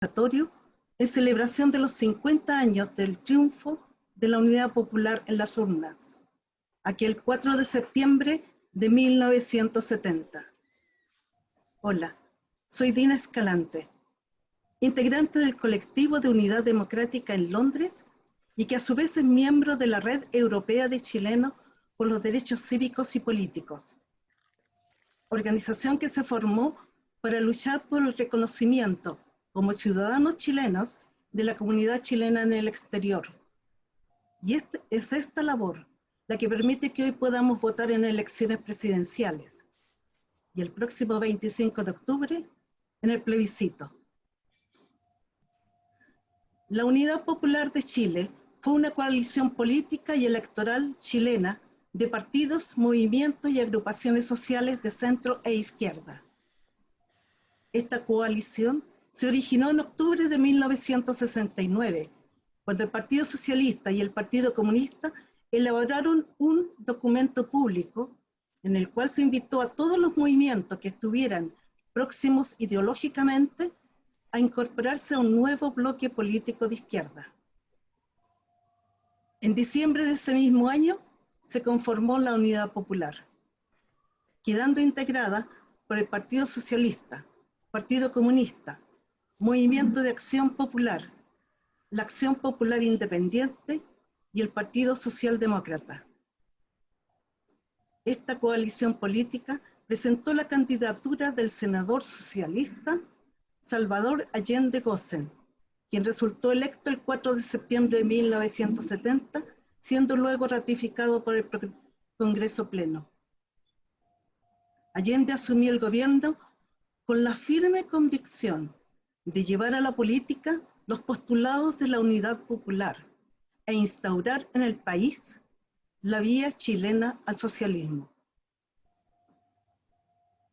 conversatorio en celebración de los 50 años del triunfo de la Unidad Popular en las urnas, aquel 4 de septiembre de 1970. Hola, soy Dina Escalante, integrante del colectivo de Unidad Democrática en Londres y que a su vez es miembro de la Red Europea de Chilenos por los Derechos Cívicos y Políticos, organización que se formó para luchar por el reconocimiento como ciudadanos chilenos de la comunidad chilena en el exterior. Y es esta labor la que permite que hoy podamos votar en elecciones presidenciales y el próximo 25 de octubre en el plebiscito. La Unidad Popular de Chile fue una coalición política y electoral chilena de partidos, movimientos y agrupaciones sociales de centro e izquierda. Esta coalición se originó en octubre de 1969, cuando el Partido Socialista y el Partido Comunista elaboraron un documento público en el cual se invitó a todos los movimientos que estuvieran próximos ideológicamente a incorporarse a un nuevo bloque político de izquierda. En diciembre de ese mismo año se conformó la Unidad Popular, quedando integrada por el Partido Socialista, Partido Comunista, Movimiento de Acción Popular, la Acción Popular Independiente y el Partido Socialdemócrata. Esta coalición política presentó la candidatura del senador socialista Salvador Allende Gossen, quien resultó electo el 4 de septiembre de 1970, siendo luego ratificado por el Congreso Pleno. Allende asumió el gobierno con la firme convicción de llevar a la política los postulados de la Unidad Popular e instaurar en el país la vía chilena al socialismo.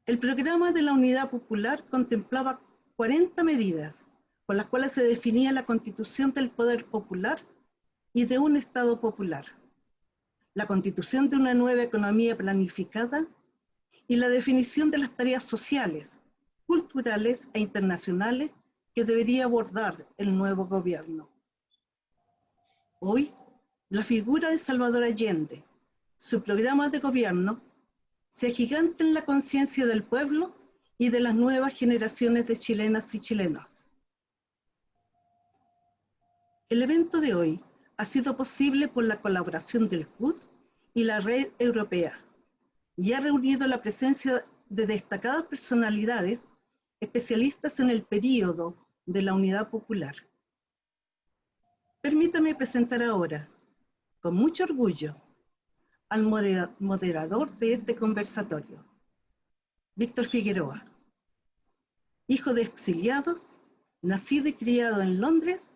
El programa de la Unidad Popular contemplaba 40 medidas con las cuales se definía la constitución del poder popular y de un Estado popular, la constitución de una nueva economía planificada y la definición de las tareas sociales, culturales e internacionales que debería abordar el nuevo gobierno. Hoy, la figura de Salvador Allende, su programa de gobierno, se agiganta en la conciencia del pueblo y de las nuevas generaciones de chilenas y chilenos. El evento de hoy ha sido posible por la colaboración del CUD y la Red Europea y ha reunido la presencia de destacadas personalidades especialistas en el período de la Unidad Popular. Permítame presentar ahora, con mucho orgullo, al moderador de este conversatorio, Víctor Figueroa, hijo de exiliados, nacido y criado en Londres,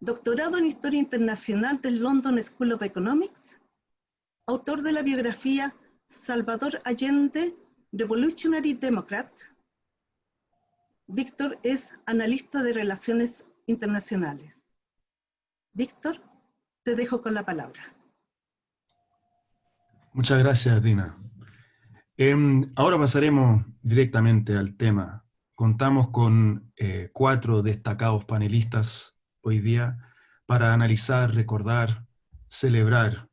doctorado en Historia Internacional del London School of Economics, autor de la biografía Salvador Allende, Revolutionary Democrat. Víctor es analista de relaciones internacionales. Víctor, te dejo con la palabra. Muchas gracias, Dina. Ahora pasaremos directamente al tema. Contamos con 4 destacados panelistas hoy día para analizar, recordar, celebrar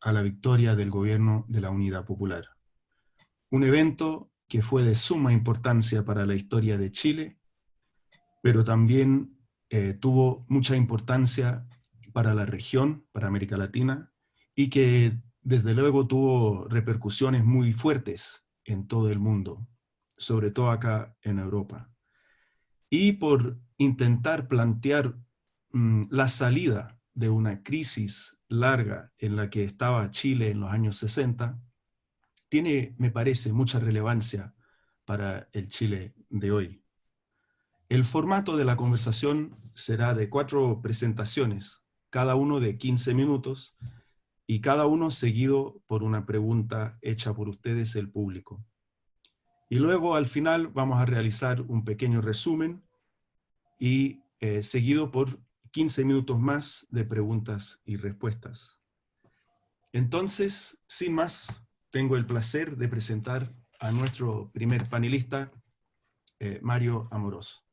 a la victoria del gobierno de la Unidad Popular. Un evento que fue de suma importancia para la historia de Chile, pero también tuvo mucha importancia para la región, para América Latina, y que desde luego tuvo repercusiones muy fuertes en todo el mundo, sobre todo acá en Europa. Y por intentar plantear la salida de una crisis larga en la que estaba Chile en los años 60, tiene, me parece, mucha relevancia para el Chile de hoy. El formato de la conversación será de 4 presentaciones, cada uno de 15 minutos, y cada uno seguido por una pregunta hecha por ustedes, el público. Y luego, al final, vamos a realizar un pequeño resumen y seguido por 15 minutos más de preguntas y respuestas. Entonces, sin más, tengo el placer de presentar a nuestro primer panelista, Mario Amorós.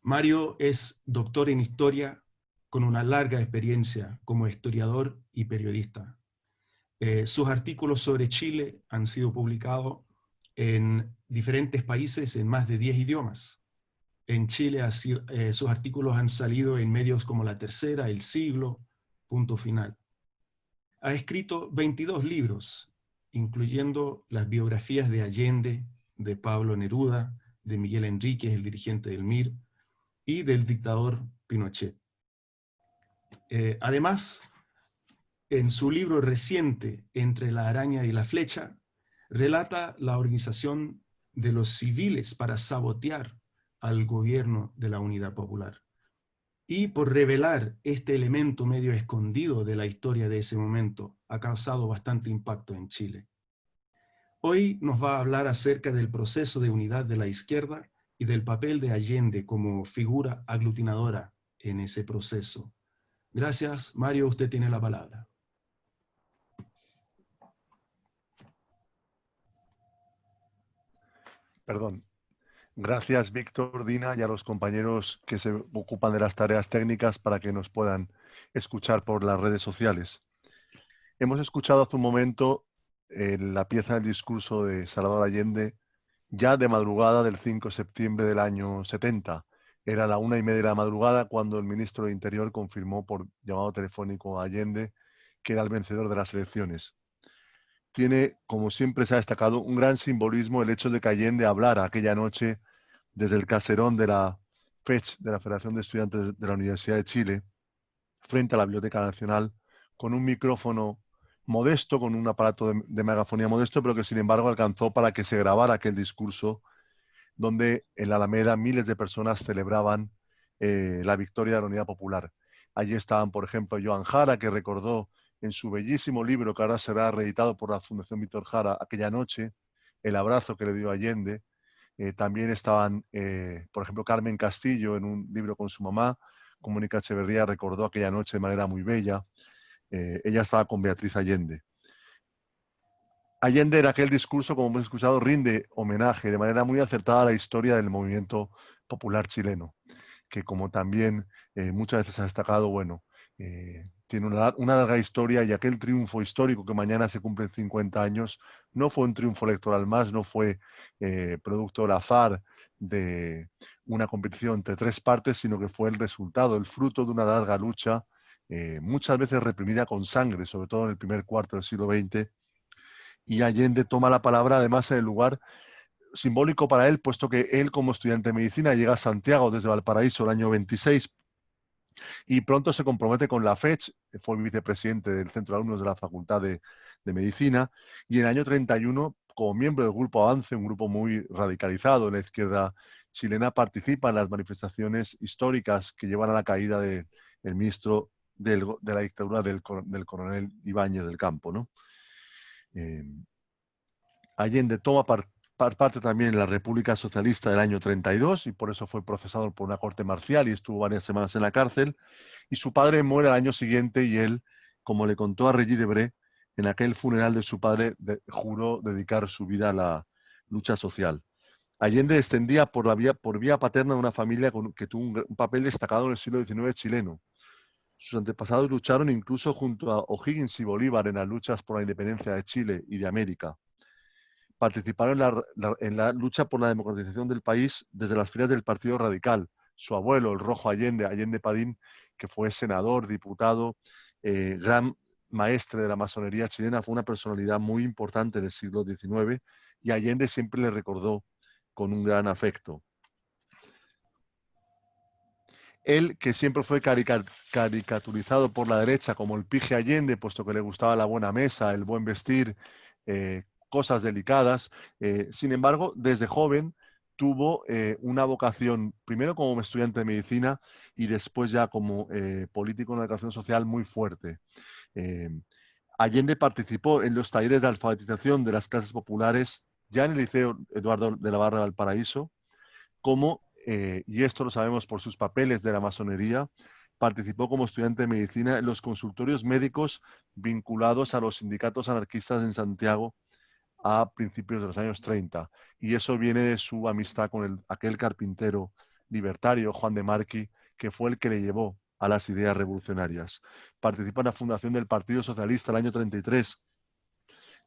Mario es doctor en historia con una larga experiencia como historiador y periodista. Sus artículos sobre Chile han sido publicados en diferentes países en más de 10 idiomas. En Chile sus artículos han salido en medios como La Tercera, El Siglo, Punto Final. Ha escrito 22 libros, incluyendo las biografías de Allende, de Pablo Neruda, de Miguel Enríquez, el dirigente del MIR, y del dictador Pinochet. Además, en su libro reciente, Entre la araña y la flecha, relata la organización de los civiles para sabotear al gobierno de la Unidad Popular. Y por revelar este elemento medio escondido de la historia de ese momento, ha causado bastante impacto en Chile. Hoy nos va a hablar acerca del proceso de unidad de la izquierda y del papel de Allende como figura aglutinadora en ese proceso. Gracias, Mario, usted tiene la palabra. Perdón. Gracias, Víctor, Dina, y a los compañeros que se ocupan de las tareas técnicas para que nos puedan escuchar por las redes sociales. Hemos escuchado hace un momento la pieza del discurso de Salvador Allende ya de madrugada del 5 de septiembre del año 70. Era la 1:30 de la madrugada cuando el ministro de Interior confirmó por llamado telefónico a Allende que era el vencedor de las elecciones. Tiene, como siempre se ha destacado, un gran simbolismo el hecho de que Allende hablara aquella noche desde el caserón de la FECH, de la Federación de Estudiantes de la Universidad de Chile, frente a la Biblioteca Nacional, con un micrófono modesto, con un aparato de megafonía modesto, pero que sin embargo alcanzó para que se grabara aquel discurso donde en la Alameda miles de personas celebraban la victoria de la Unidad Popular. Allí estaban, por ejemplo, Joan Jara, que recordó en su bellísimo libro, que ahora será reeditado por la Fundación Víctor Jara, aquella noche, el abrazo que le dio Allende. También estaban, por ejemplo, Carmen Castillo en un libro con su mamá, como Mónica Echeverría recordó aquella noche de manera muy bella. Ella estaba con Beatriz Allende. Allende en aquel discurso, como hemos escuchado, rinde homenaje de manera muy acertada a la historia del movimiento popular chileno, que como también muchas veces ha destacado, bueno, tiene una larga historia, y aquel triunfo histórico que mañana se cumplen 50 años, no fue un triunfo electoral más, no fue producto del azar de una competición entre tres partes, sino que fue el resultado, el fruto de una larga lucha, muchas veces reprimida con sangre, sobre todo en el primer cuarto del siglo XX, y Allende toma la palabra además en el lugar simbólico para él, puesto que él como estudiante de medicina llega a Santiago desde Valparaíso el año 26 y pronto se compromete con la FECH, fue vicepresidente del Centro de Alumnos de la Facultad de Medicina, y en el año 31, como miembro del Grupo Avance, un grupo muy radicalizado en la izquierda chilena, participa en las manifestaciones históricas que llevan a la caída del ministro de la dictadura del coronel Ibáñez del Campo, ¿no? Allende toma parte también en la República Socialista del año 32 y por eso fue procesado por una corte marcial y estuvo varias semanas en la cárcel. Y su padre muere al año siguiente y él, como le contó a Regis Debray, en aquel funeral de su padre juró dedicar su vida a la lucha social. Allende descendía por vía paterna de una familia que tuvo un papel destacado en el siglo XIX chileno. Sus antepasados lucharon incluso junto a O'Higgins y Bolívar en las luchas por la independencia de Chile y de América. Participaron en la lucha por la democratización del país desde las filas del Partido Radical. Su abuelo, el Rojo Allende, Allende Padín, que fue senador, diputado, gran maestre de la masonería chilena, fue una personalidad muy importante en el siglo XIX y Allende siempre le recordó con un gran afecto. Él, que siempre fue caricaturizado por la derecha como el pije Allende, puesto que le gustaba la buena mesa, el buen vestir, cosas delicadas. Sin embargo, desde joven tuvo una vocación, primero como estudiante de medicina y después ya como político en la educación social muy fuerte. Allende participó en los talleres de alfabetización de las clases populares ya en el Liceo Eduardo de la Barra de Valparaíso, y esto lo sabemos por sus papeles de la masonería, participó como estudiante de medicina en los consultorios médicos vinculados a los sindicatos anarquistas en Santiago a principios de los años 30. Y eso viene de su amistad con aquel carpintero libertario, Juan de Marchi, que fue el que le llevó a las ideas revolucionarias. Participa en la fundación del Partido Socialista el año 33,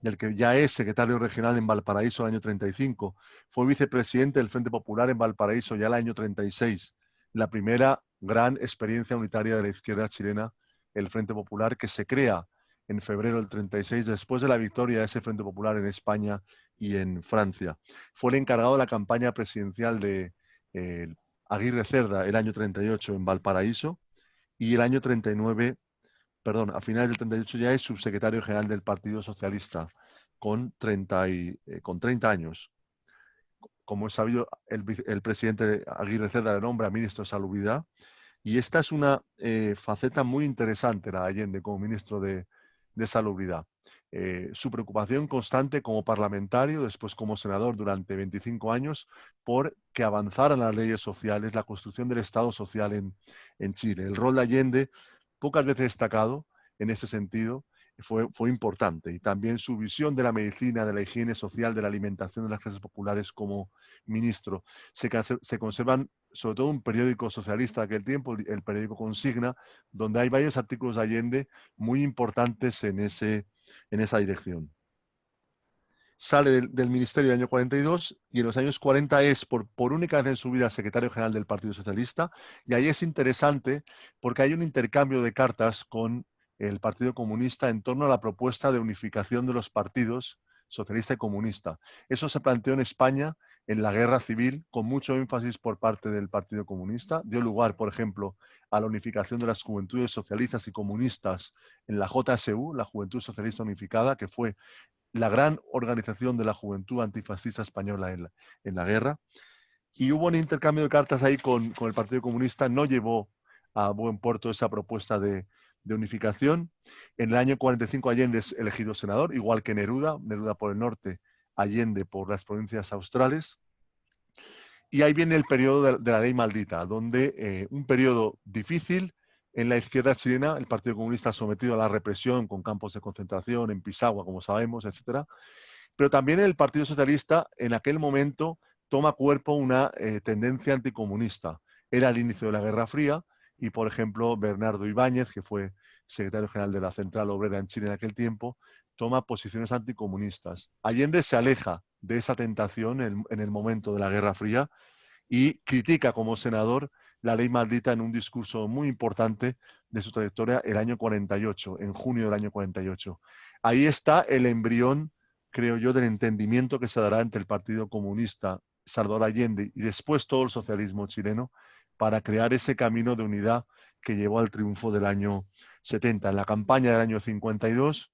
del que ya es secretario regional en Valparaíso el año 35. Fue vicepresidente del Frente Popular en Valparaíso ya el año 36. La primera gran experiencia unitaria de la izquierda chilena, el Frente Popular, que se crea en febrero del 36, después de la victoria de ese Frente Popular en España y en Francia. Fue el encargado de la campaña presidencial de Aguirre Cerda el año 38 en Valparaíso, y el año 39, perdón, a finales del 38 ya es subsecretario general del Partido Socialista con 30 años. Como es sabido, el presidente Aguirre Cerda le nombra ministro de Salubridad, y esta es una faceta muy interesante, la de Allende como ministro de Salubridad. Su preocupación constante como parlamentario, después como senador durante 25 años, por que avanzaran las leyes sociales, la construcción del Estado social en Chile. El rol de Allende, pocas veces destacado en ese sentido, fue importante. Y también su visión de la medicina, de la higiene social, de la alimentación de las clases populares como ministro. Se conservan sobre todo un periódico socialista de aquel tiempo, el periódico Consigna, donde hay varios artículos de Allende muy importantes en esa dirección. Sale del ministerio en el año 42 y en los años 40 es por única vez en su vida secretario general del Partido Socialista, y ahí es interesante porque hay un intercambio de cartas con el Partido Comunista en torno a la propuesta de unificación de los partidos socialista y comunista. Eso se planteó en España en la Guerra Civil con mucho énfasis por parte del Partido Comunista. Dio lugar, por ejemplo, a la unificación de las juventudes socialistas y comunistas en la JSU, la Juventud Socialista Unificada, que fue la gran organización de la juventud antifascista española en la guerra. Y hubo un intercambio de cartas ahí con el Partido Comunista. No llevó a buen puerto esa propuesta de unificación. En el año 45 Allende es elegido senador, igual que Neruda por el norte, Allende por las provincias australes. Y ahí viene el periodo de la ley maldita, donde un periodo difícil en la izquierda chilena, el Partido Comunista sometido a la represión con campos de concentración en Pisagua, como sabemos, etcétera. Pero también el Partido Socialista en aquel momento toma cuerpo una tendencia anticomunista. Era el inicio de la Guerra Fría y, por ejemplo, Bernardo Ibáñez, que fue secretario general de la Central Obrera en Chile en aquel tiempo, toma posiciones anticomunistas. Allende se aleja de esa tentación en el momento de la Guerra Fría y critica como senador la ley maldita en un discurso muy importante de su trayectoria el año 48, en junio del año 48. Ahí está el embrión, creo yo, del entendimiento que se dará entre el Partido Comunista, Salvador Allende, y después todo el socialismo chileno, para crear ese camino de unidad que llevó al triunfo del año 70. En la campaña del año 52,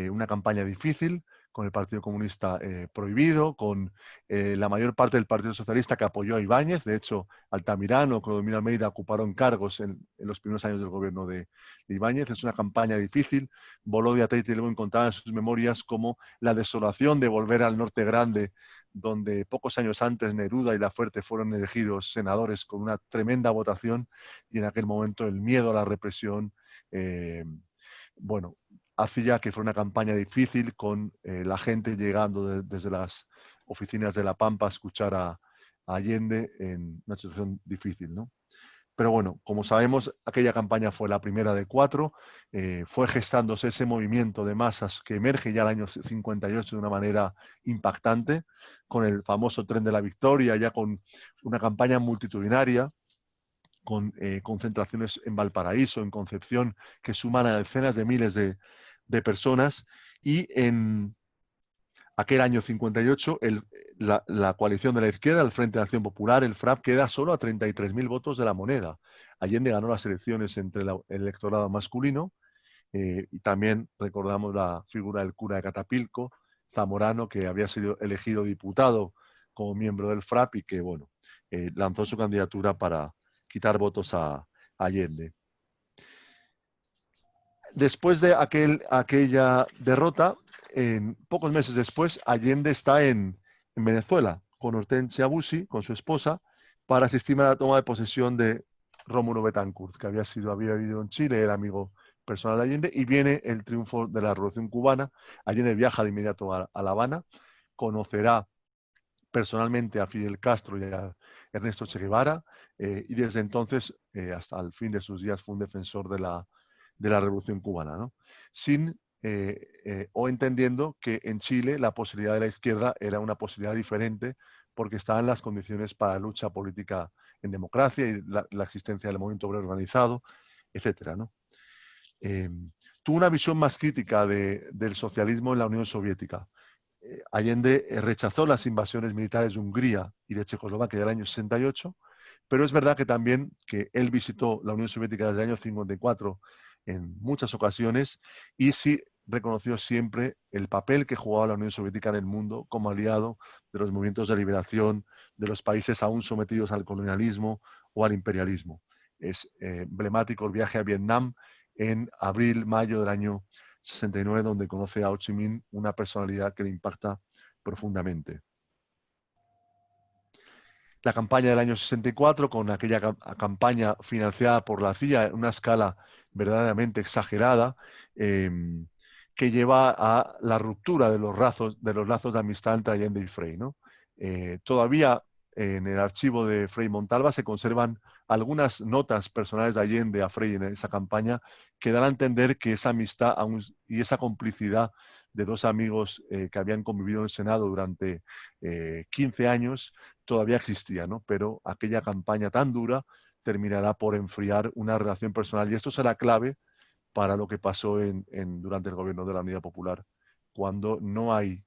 una campaña difícil, con el Partido Comunista prohibido, con la mayor parte del Partido Socialista que apoyó a Ibáñez. De hecho, Altamirano o Clodomiro Almeida ocuparon cargos en los primeros años del gobierno de Ibáñez. Es una campaña difícil. Volodya Teitelbón contaba en sus memorias como la desolación de volver al Norte Grande, donde pocos años antes Neruda y Lafuerte fueron elegidos senadores con una tremenda votación, y en aquel momento el miedo a la represión, hacía que fuera una campaña difícil, con la gente llegando desde las oficinas de La Pampa a escuchar a Allende en una situación difícil, ¿no? Pero bueno, como sabemos, aquella campaña fue la primera de 4, fue gestándose ese movimiento de masas que emerge ya el año 58 de una manera impactante, con el famoso Tren de la Victoria, ya con una campaña multitudinaria, con concentraciones en Valparaíso, en Concepción, que suman a decenas de miles de personas. Y en aquel año 58, la coalición de la izquierda, el Frente de Acción Popular, el FRAP, queda solo a 33.000 votos de la moneda. Allende ganó las elecciones entre el electorado masculino, y también recordamos la figura del cura de Catapilco, Zamorano, que había sido elegido diputado como miembro del FRAP y que, lanzó su candidatura para quitar votos a Allende. Después de aquella derrota, pocos meses después, Allende está en Venezuela con Hortensia Bussi, con su esposa, para asistir a la toma de posesión de Rómulo Betancourt, que había vivido en Chile, era amigo personal de Allende, y viene el triunfo de la Revolución Cubana. Allende viaja de inmediato a La Habana, conocerá personalmente a Fidel Castro y Ernesto Che Guevara, y desde entonces, hasta el fin de sus días, fue un defensor de la Revolución Cubana, ¿no? O entendiendo que en Chile la posibilidad de la izquierda era una posibilidad diferente porque estaban las condiciones para la lucha política en democracia y la existencia del movimiento obrero organizado, etcétera, ¿no? Tuvo una visión más crítica del socialismo en la Unión Soviética. Allende rechazó las invasiones militares de Hungría y de Checoslovaquia del año 68, pero es verdad que también que él visitó la Unión Soviética desde el año 54 en muchas ocasiones y sí reconoció siempre el papel que jugaba la Unión Soviética en el mundo como aliado de los movimientos de liberación de los países aún sometidos al colonialismo o al imperialismo. Es emblemático el viaje a Vietnam en abril-mayo del año 69, donde conoce a Ho Chi Minh, una personalidad que le impacta profundamente. La campaña del año 64, con aquella campaña financiada por la CIA en una escala verdaderamente exagerada, que lleva a la ruptura de los lazos de amistad entre Allende y Frei, ¿no? Todavía en el archivo de Frei Montalva se conservan algunas notas personales de Allende a Frei en esa campaña que dan a entender que esa amistad y esa complicidad de dos amigos que habían convivido en el Senado durante 15 años todavía existía, ¿no? Pero aquella campaña tan dura terminará por enfriar una relación personal y esto será clave para lo que pasó durante el gobierno de la Unidad Popular, cuando no hay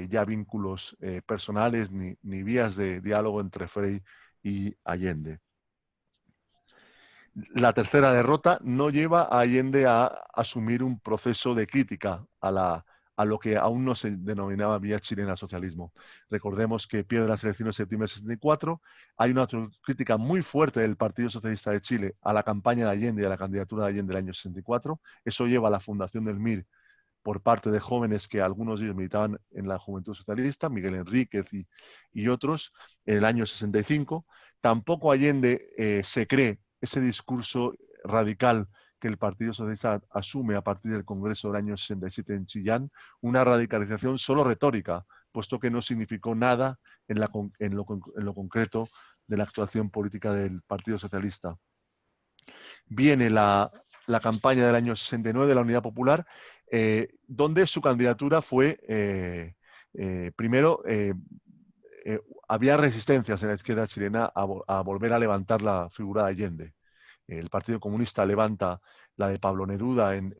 ya vínculos personales ni vías de diálogo entre Frei y Allende. La tercera derrota no lleva a Allende a asumir un proceso de crítica a lo que aún no se denominaba vía chilena al socialismo. Recordemos que pierde las elecciones de septiembre de 64, hay una crítica muy fuerte del Partido Socialista de Chile a la campaña de Allende y a la candidatura de Allende del año 64. Eso lleva a la fundación del MIR por parte de jóvenes que algunos de ellos militaban en la Juventud Socialista, Miguel Enríquez y otros, en el año 65. Tampoco Allende se cree ese discurso radical que el Partido Socialista asume a partir del Congreso del año 67 en Chillán, una radicalización solo retórica, puesto que no significó nada en lo concreto de la actuación política del Partido Socialista. Viene la campaña del año 69 de la Unidad Popular, donde su candidatura fue, primero, había resistencias en la izquierda chilena a volver a levantar la figura de Allende. El Partido Comunista levanta la de Pablo Neruda en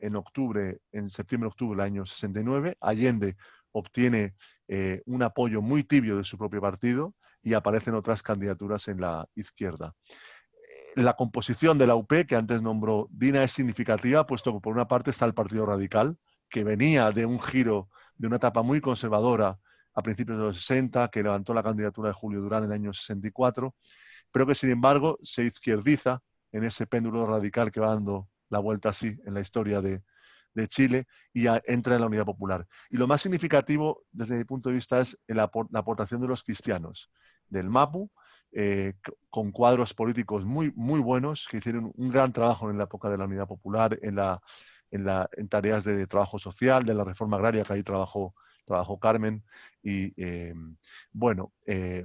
septiembre-octubre del año 69. Allende obtiene un apoyo muy tibio de su propio partido y aparecen otras candidaturas en la izquierda. La composición de la UP, que antes nombró Dina, es significativa, puesto que por una parte está el Partido Radical, que venía de un giro, de una etapa muy conservadora a principios de los 60, que levantó la candidatura de Julio Durán en el año 64, pero que sin embargo se izquierdiza en ese péndulo radical que va dando la vuelta así en la historia de Chile y entra en la Unidad Popular. Y lo más significativo desde mi punto de vista es la aportación de los cristianos, del MAPU, con cuadros políticos muy, muy buenos que hicieron un gran trabajo en la época de la Unidad Popular, en tareas de trabajo social, de la reforma agraria, que ahí trabajó Carmen. Y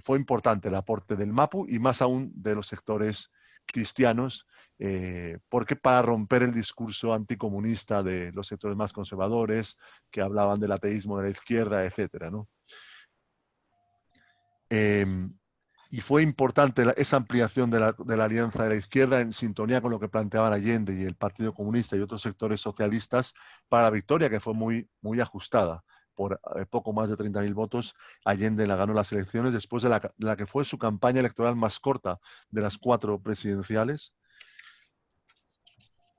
fue importante el aporte del MAPU y más aún de los sectores cristianos, porque para romper el discurso anticomunista de los sectores más conservadores, que hablaban del ateísmo de la izquierda, etcétera, ¿no? Y fue importante esa ampliación de la alianza de la izquierda en sintonía con lo que planteaban Allende y el Partido Comunista y otros sectores socialistas para la victoria, que fue muy, muy ajustada. Por poco más de 30.000 votos, Allende la ganó las elecciones después de la que fue su campaña electoral más corta de las 4 presidenciales.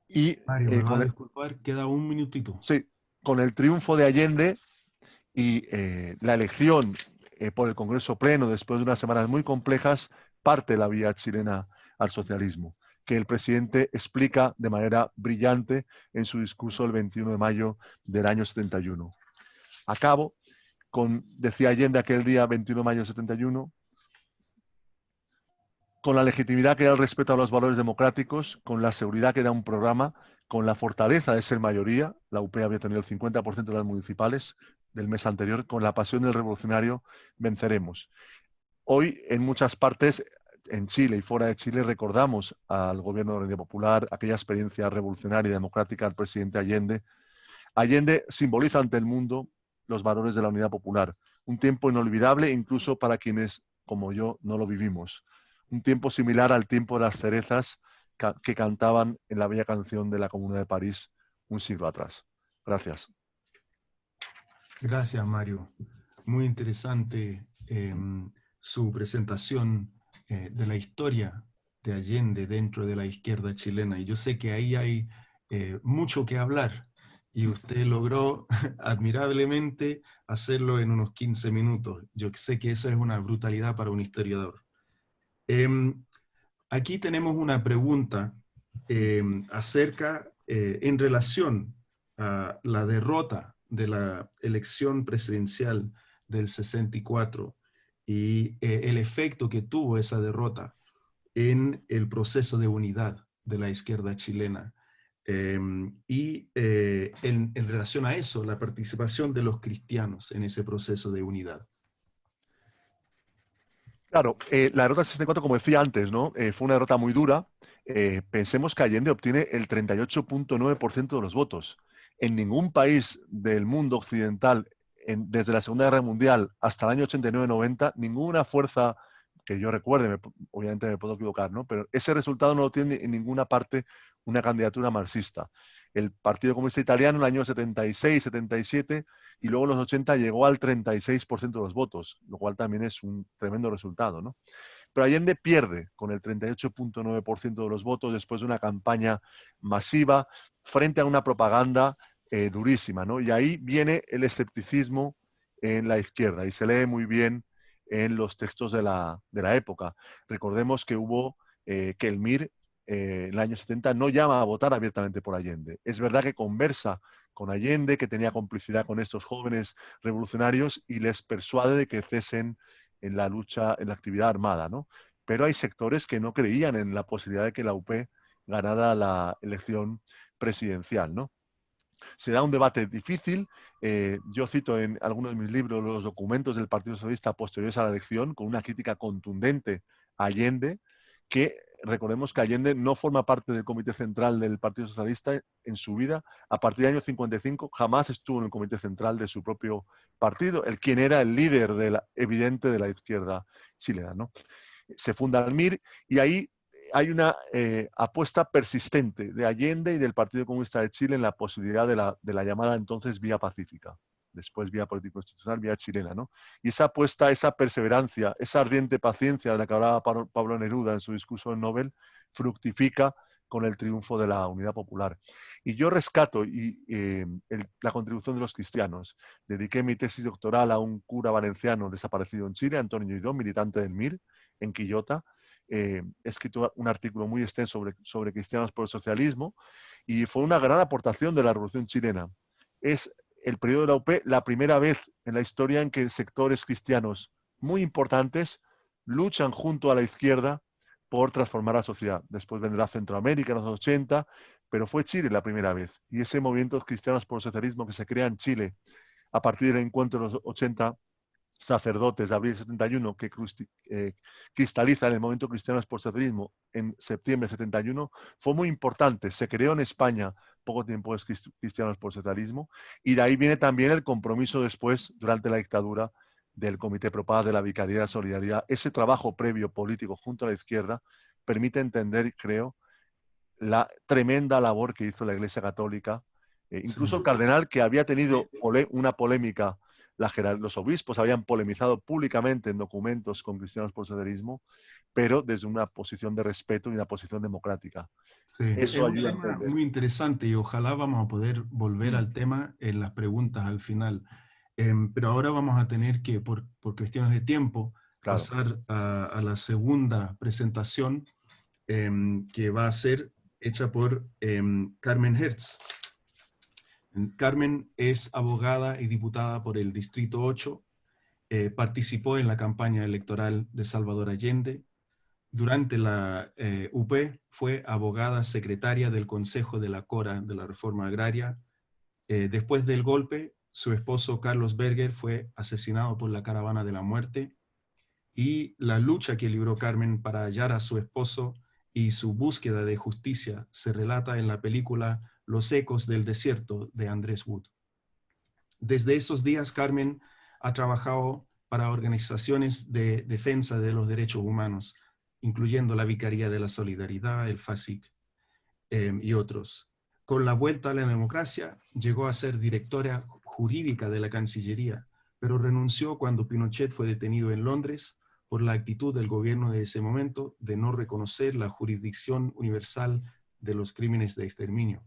Y Mario, me va a disculpar, queda un minutito. Sí, con el triunfo de Allende y la elección por el Congreso Pleno, después de unas semanas muy complejas, parte la vía chilena al socialismo, que el presidente explica de manera brillante en su discurso el 21 de mayo del año 71. Acabo decía Allende aquel día, 21 de mayo del 71, con la legitimidad que era el respeto a los valores democráticos, con la seguridad que era un programa, con la fortaleza de ser mayoría, la UP había tenido el 50% de las municipales del mes anterior, con la pasión del revolucionario, venceremos. Hoy, en muchas partes, en Chile y fuera de Chile recordamos al gobierno de la Unidad Popular, aquella experiencia revolucionaria y democrática del presidente Allende. Allende simboliza ante el mundo los valores de la Unidad Popular. Un tiempo inolvidable incluso para quienes, como yo, no lo vivimos. Un tiempo similar al tiempo de las cerezas que cantaban en la bella canción de la Comuna de París un siglo atrás. Gracias. Gracias, Mario. Muy interesante su presentación de la historia de Allende dentro de la izquierda chilena. Y yo sé que ahí hay mucho que hablar. Y usted logró admirablemente hacerlo en unos 15 minutos. Yo sé que eso es una brutalidad para un historiador. Aquí tenemos una pregunta en relación a la derrota de la elección presidencial del 64 y el efecto que tuvo esa derrota en el proceso de unidad de la izquierda chilena. En relación a eso, la participación de los cristianos en ese proceso de unidad. Claro, la derrota del 64, como decía antes, ¿no? Fue una derrota muy dura. Pensemos que Allende obtiene el 38.9% de los votos. En ningún país del mundo occidental, desde la Segunda Guerra Mundial hasta el año 89-90, ninguna fuerza que yo recuerde, obviamente me puedo equivocar, ¿no? Pero ese resultado no lo tiene en ninguna parte una candidatura marxista. El Partido Comunista Italiano en el año 76, 77 y luego en los 80 llegó al 36% de los votos, lo cual también es un tremendo resultado, ¿no? Pero Allende pierde con el 38.9% de los votos después de una campaña masiva frente a una propaganda durísima, ¿no? Y ahí viene el escepticismo en la izquierda y se lee muy bien en los textos de la época. Recordemos que hubo que el MIR en el año 70 no llama a votar abiertamente por Allende. Es verdad que conversa con Allende, que tenía complicidad con estos jóvenes revolucionarios y les persuade de que cesen en la lucha, en la actividad armada, ¿no? Pero hay sectores que no creían en la posibilidad de que la UP ganara la elección presidencial, ¿no? Se da un debate difícil. Yo cito en algunos de mis libros los documentos del Partido Socialista posteriores a la elección, con una crítica contundente a Allende, que recordemos que Allende no forma parte del Comité Central del Partido Socialista en su vida. A partir del año 55 jamás estuvo en el Comité Central de su propio partido, el quien era el líder evidente de la izquierda chilena, ¿no? Se funda el MIR y ahí hay una apuesta persistente de Allende y del Partido Comunista de Chile en la posibilidad de la llamada entonces vía pacífica, después vía político-institucional, vía chilena, ¿no? Y esa apuesta, esa perseverancia, esa ardiente paciencia de la que hablaba Pablo Neruda en su discurso en Nobel, fructifica con el triunfo de la Unidad Popular. Y yo rescato la contribución de los cristianos. Dediqué mi tesis doctoral a un cura valenciano desaparecido en Chile, Antonio Lluidó, militante del MIR, en Quillota. He escrito un artículo muy extenso sobre cristianos por el socialismo y fue una gran aportación de la Revolución Chilena. Es el periodo de la UP la primera vez en la historia en que sectores cristianos muy importantes luchan junto a la izquierda por transformar la sociedad. Después vendrá Centroamérica en los 80, pero fue Chile la primera vez. Y ese movimiento cristianos por el socialismo que se crea en Chile a partir del encuentro de los 80 sacerdotes de abril 71 que cristaliza en el movimiento cristiano por socialismo en septiembre de 71, fue muy importante. Se creó en España poco tiempo después Cristianos por Socialismo y de ahí viene también el compromiso después, durante la dictadura, del Comité Pro Paz, de la Vicaría de la Solidaridad. Ese trabajo previo político junto a la izquierda permite entender, creo, la tremenda labor que hizo la Iglesia Católica. Incluso el cardenal, que había tenido una polémica, los obispos habían polemizado públicamente en documentos con Cristianos por Socialismo, pero desde una posición de respeto y una posición democrática. Sí, Eso es un ayuda a tema entender. muy interesante y ojalá vamos a poder volver al tema en las preguntas al final. Pero ahora vamos a tener que, por cuestiones de tiempo, Claro. pasar a la segunda presentación que va a ser hecha por Carmen Hertz. Carmen es abogada y diputada por el Distrito 8, participó en la campaña electoral de Salvador Allende. Durante la UP fue abogada secretaria del Consejo de la Cora de la Reforma Agraria. Después del golpe, su esposo Carlos Berger fue asesinado por la Caravana de la Muerte. y la lucha que libró Carmen para hallar a su esposo y su búsqueda de justicia se relata en la película Los ecos del desierto de Andrés Wood. Desde esos días, Carmen ha trabajado para organizaciones de defensa de los derechos humanos, incluyendo la Vicaría de la Solidaridad, el FASIC y otros. Con la vuelta a la democracia, llegó a ser directora jurídica de la Cancillería, pero renunció cuando Pinochet fue detenido en Londres por la actitud del gobierno de ese momento de no reconocer la jurisdicción universal de los crímenes de exterminio.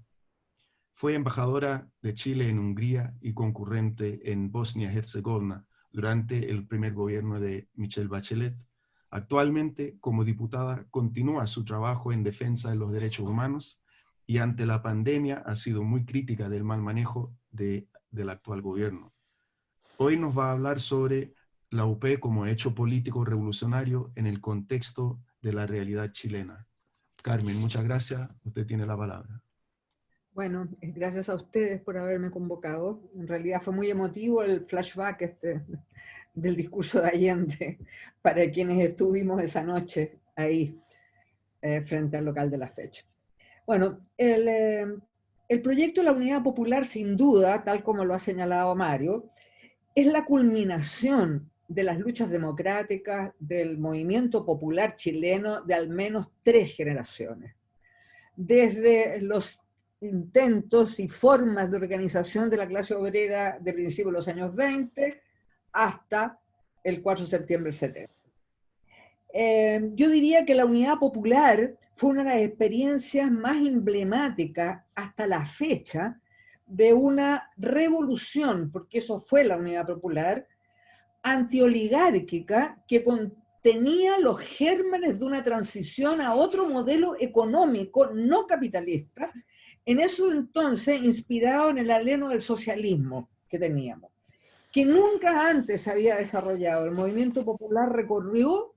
Fue embajadora de Chile en Hungría y concurrente en Bosnia-Herzegovina durante el primer gobierno de Michelle Bachelet. Actualmente, como diputada, continúa su trabajo en defensa de los derechos humanos y ante la pandemia ha sido muy crítica del mal manejo del actual gobierno. Hoy nos va a hablar sobre la UP como hecho político revolucionario en el contexto de la realidad chilena. Carmen, muchas gracias. Usted tiene la palabra. Bueno, gracias a ustedes por haberme convocado. En realidad fue muy emotivo el flashback del discurso de Allende para quienes estuvimos esa noche ahí frente al local de la fecha. Bueno, el proyecto de la Unidad Popular, sin duda, tal como lo ha señalado Mario, es la culminación de las luchas democráticas del movimiento popular chileno de al menos 3 generaciones. Desde los intentos y formas de organización de la clase obrera de principios de los años 20 hasta el 4 de septiembre del 70. Yo diría que la Unidad Popular fue una de las experiencias más emblemáticas hasta la fecha de una revolución, porque eso fue la Unidad Popular, antioligárquica que contenía los gérmenes de una transición a otro modelo económico no capitalista, en eso entonces inspirado en el aleno del socialismo que teníamos, que nunca antes había desarrollado. El movimiento popular recorrió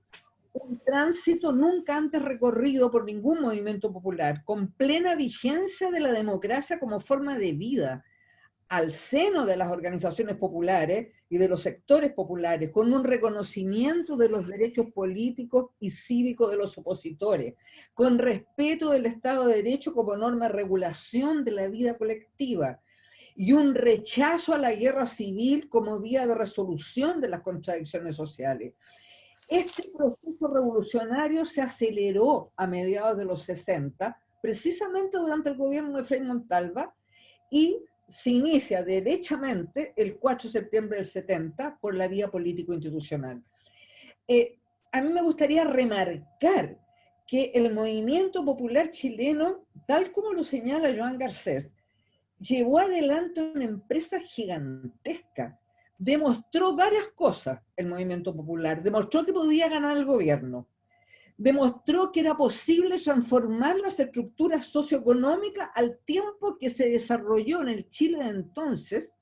un tránsito nunca antes recorrido por ningún movimiento popular, con plena vigencia de la democracia como forma de vida, al seno de las organizaciones populares y de los sectores populares, con un reconocimiento de los derechos políticos y cívicos de los opositores, con respeto del Estado de Derecho como norma de regulación de la vida colectiva, y un rechazo a la guerra civil como vía de resolución de las contradicciones sociales. Este proceso revolucionario se aceleró a mediados de los 60, precisamente durante el gobierno de Frei Montalva, y se inicia derechamente el 4 de septiembre del 70 por la vía político-institucional. A mí me gustaría remarcar que el movimiento popular chileno, tal como lo señala Joan Garcés, llevó adelante una empresa gigantesca. Demostró varias cosas el movimiento popular. Demostró que podía ganar el gobierno. Demostró que era posible transformar las estructuras socioeconómicas al tiempo que se desarrolló en el Chile de entonces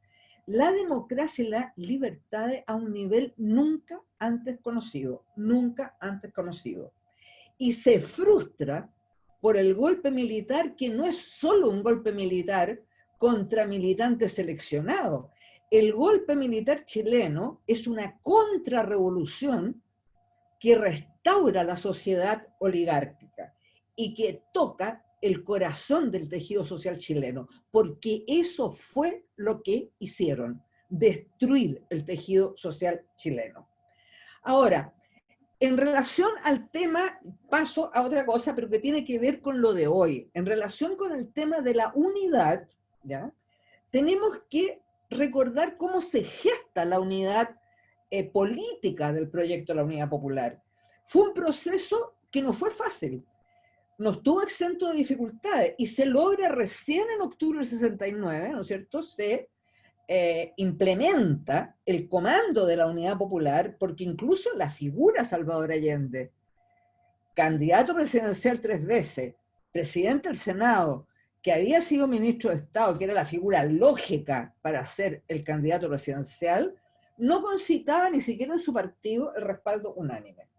la democracia y la libertad a un nivel nunca antes conocido, nunca antes conocido. Y se frustra por el golpe militar, que no es solo un golpe militar contra militantes seleccionados. El golpe militar chileno es una contrarrevolución que restaura la sociedad oligárquica y que toca el corazón del tejido social chileno, porque eso fue lo que hicieron, destruir el tejido social chileno. Ahora, en relación al tema, paso a otra cosa, pero que tiene que ver con lo de hoy. En relación con el tema de la unidad, ¿ya? Tenemos que recordar cómo se gesta la unidad política del proyecto de la Unidad Popular. Fue un proceso que no fue fácil, no estuvo exento de dificultades y se logra recién en octubre del 69, ¿no es cierto? Se implementa el comando de la Unidad Popular, porque incluso la figura Salvador Allende, candidato presidencial 3 veces, presidente del Senado, que había sido ministro de Estado, que era la figura lógica para ser el candidato presidencial, no concitaba ni siquiera en su partido el respaldo unánime.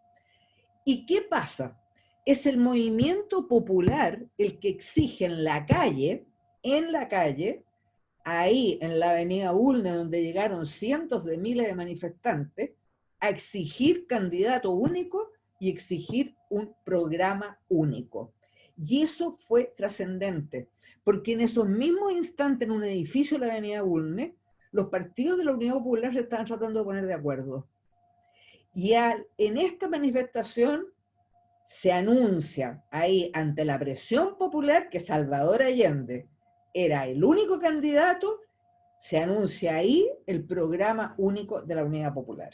¿Y qué pasa? Es el movimiento popular el que exige en la calle, ahí en la avenida Bulnes, donde llegaron cientos de miles de manifestantes, a exigir candidato único y exigir un programa único. Y eso fue trascendente, porque en esos mismos instantes, en un edificio de la avenida Bulnes, los partidos de la Unidad Popular se estaban tratando de poner de acuerdo. Y en esta manifestación se anuncia ahí, ante la presión popular, que Salvador Allende era el único candidato, se anuncia ahí el programa único de la Unidad Popular.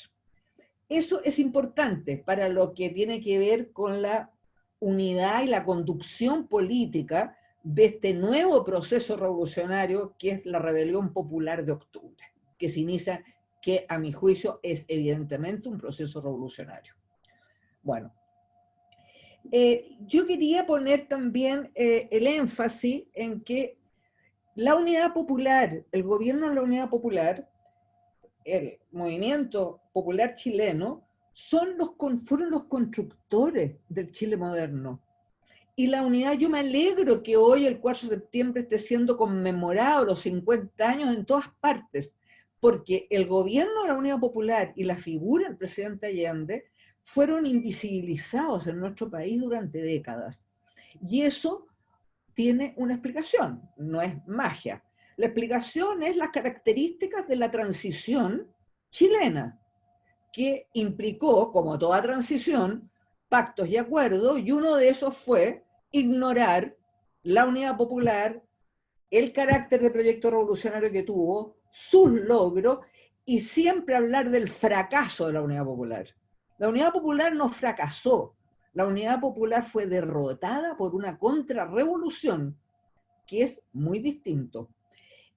Eso es importante para lo que tiene que ver con la unidad y la conducción política de este nuevo proceso revolucionario que es la Rebelión Popular de Octubre, que se inicia, que a mi juicio es evidentemente un proceso revolucionario. Bueno, yo quería poner también el énfasis en que la Unidad Popular, el gobierno de la Unidad Popular, el movimiento popular chileno, fueron los constructores del Chile moderno. Y la unidad, yo me alegro que hoy, el 4 de septiembre, esté siendo conmemorado los 50 años en todas partes, porque el gobierno de la Unidad Popular y la figura del presidente Allende fueron invisibilizados en nuestro país durante décadas. Y eso tiene una explicación, no es magia. La explicación es las características de la transición chilena, que implicó, como toda transición, pactos y acuerdos, y uno de esos fue ignorar la Unidad Popular, el carácter de proyecto revolucionario que tuvo, sus logros, y siempre hablar del fracaso de la Unidad Popular. La Unidad Popular no fracasó, la Unidad Popular fue derrotada por una contrarrevolución, que es muy distinto.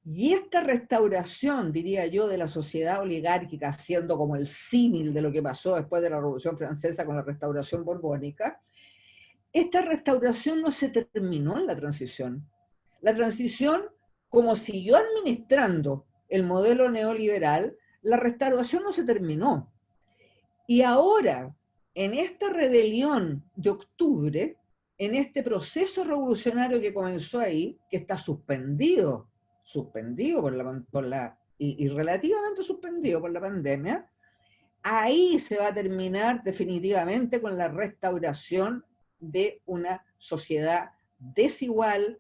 Y esta restauración, diría yo, de la sociedad oligárquica, siendo como el símil de lo que pasó después de la Revolución Francesa con la restauración borbónica, esta restauración no se terminó en la transición. La transición, como siguió administrando el modelo neoliberal, la restauración no se terminó. Y ahora, en esta rebelión de octubre, en este proceso revolucionario que comenzó ahí, que está suspendido y relativamente suspendido por la pandemia, ahí se va a terminar definitivamente con la restauración de una sociedad desigual,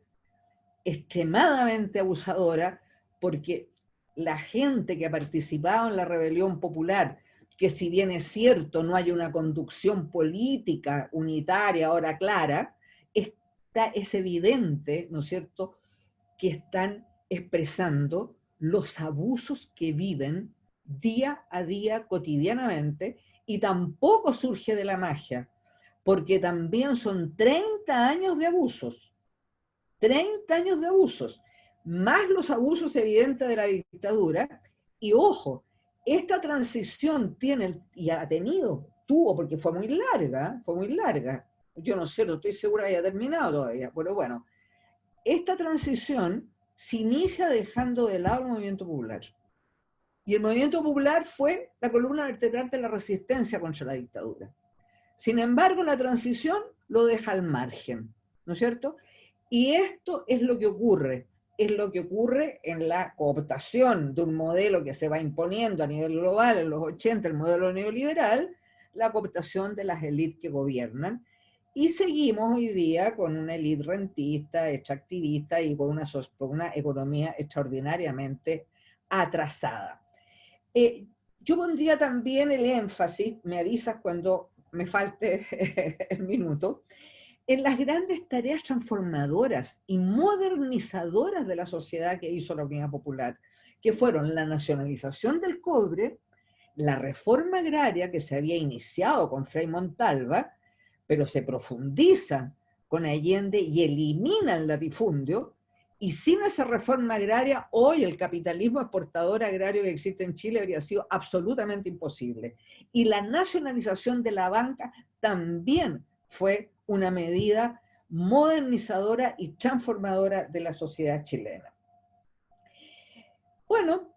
extremadamente abusadora, porque la gente que ha participado en la rebelión popular, que si bien es cierto no hay una conducción política unitaria ahora clara, es evidente, ¿no es cierto?, que están expresando los abusos que viven día a día, cotidianamente, y tampoco surge de la magia, porque también son 30 años de abusos, 30 años de abusos, más los abusos evidentes de la dictadura, y ojo, esta transición tiene, y ha tenido, tuvo, porque fue muy larga, yo no sé, no estoy segura que haya terminado todavía, pero bueno, esta transición se inicia dejando de lado el movimiento popular. Y el movimiento popular fue la columna vertebral de la resistencia contra la dictadura. Sin embargo, la transición lo deja al margen, ¿no es cierto? Y esto es lo que ocurre en la cooptación de un modelo que se va imponiendo a nivel global en los 80, el modelo neoliberal, la cooptación de las élites que gobiernan. Y seguimos hoy día con una élite rentista, extractivista y con una economía extraordinariamente atrasada. Yo pondría también el énfasis, me avisas cuando me falte el minuto, en las grandes tareas transformadoras y modernizadoras de la sociedad que hizo la Unidad Popular, que fueron la nacionalización del cobre, la reforma agraria que se había iniciado con Frei Montalva, pero se profundiza con Allende y elimina el latifundio, y sin esa reforma agraria, hoy el capitalismo exportador agrario que existe en Chile habría sido absolutamente imposible. Y la nacionalización de la banca también fue una medida modernizadora y transformadora de la sociedad chilena. Bueno,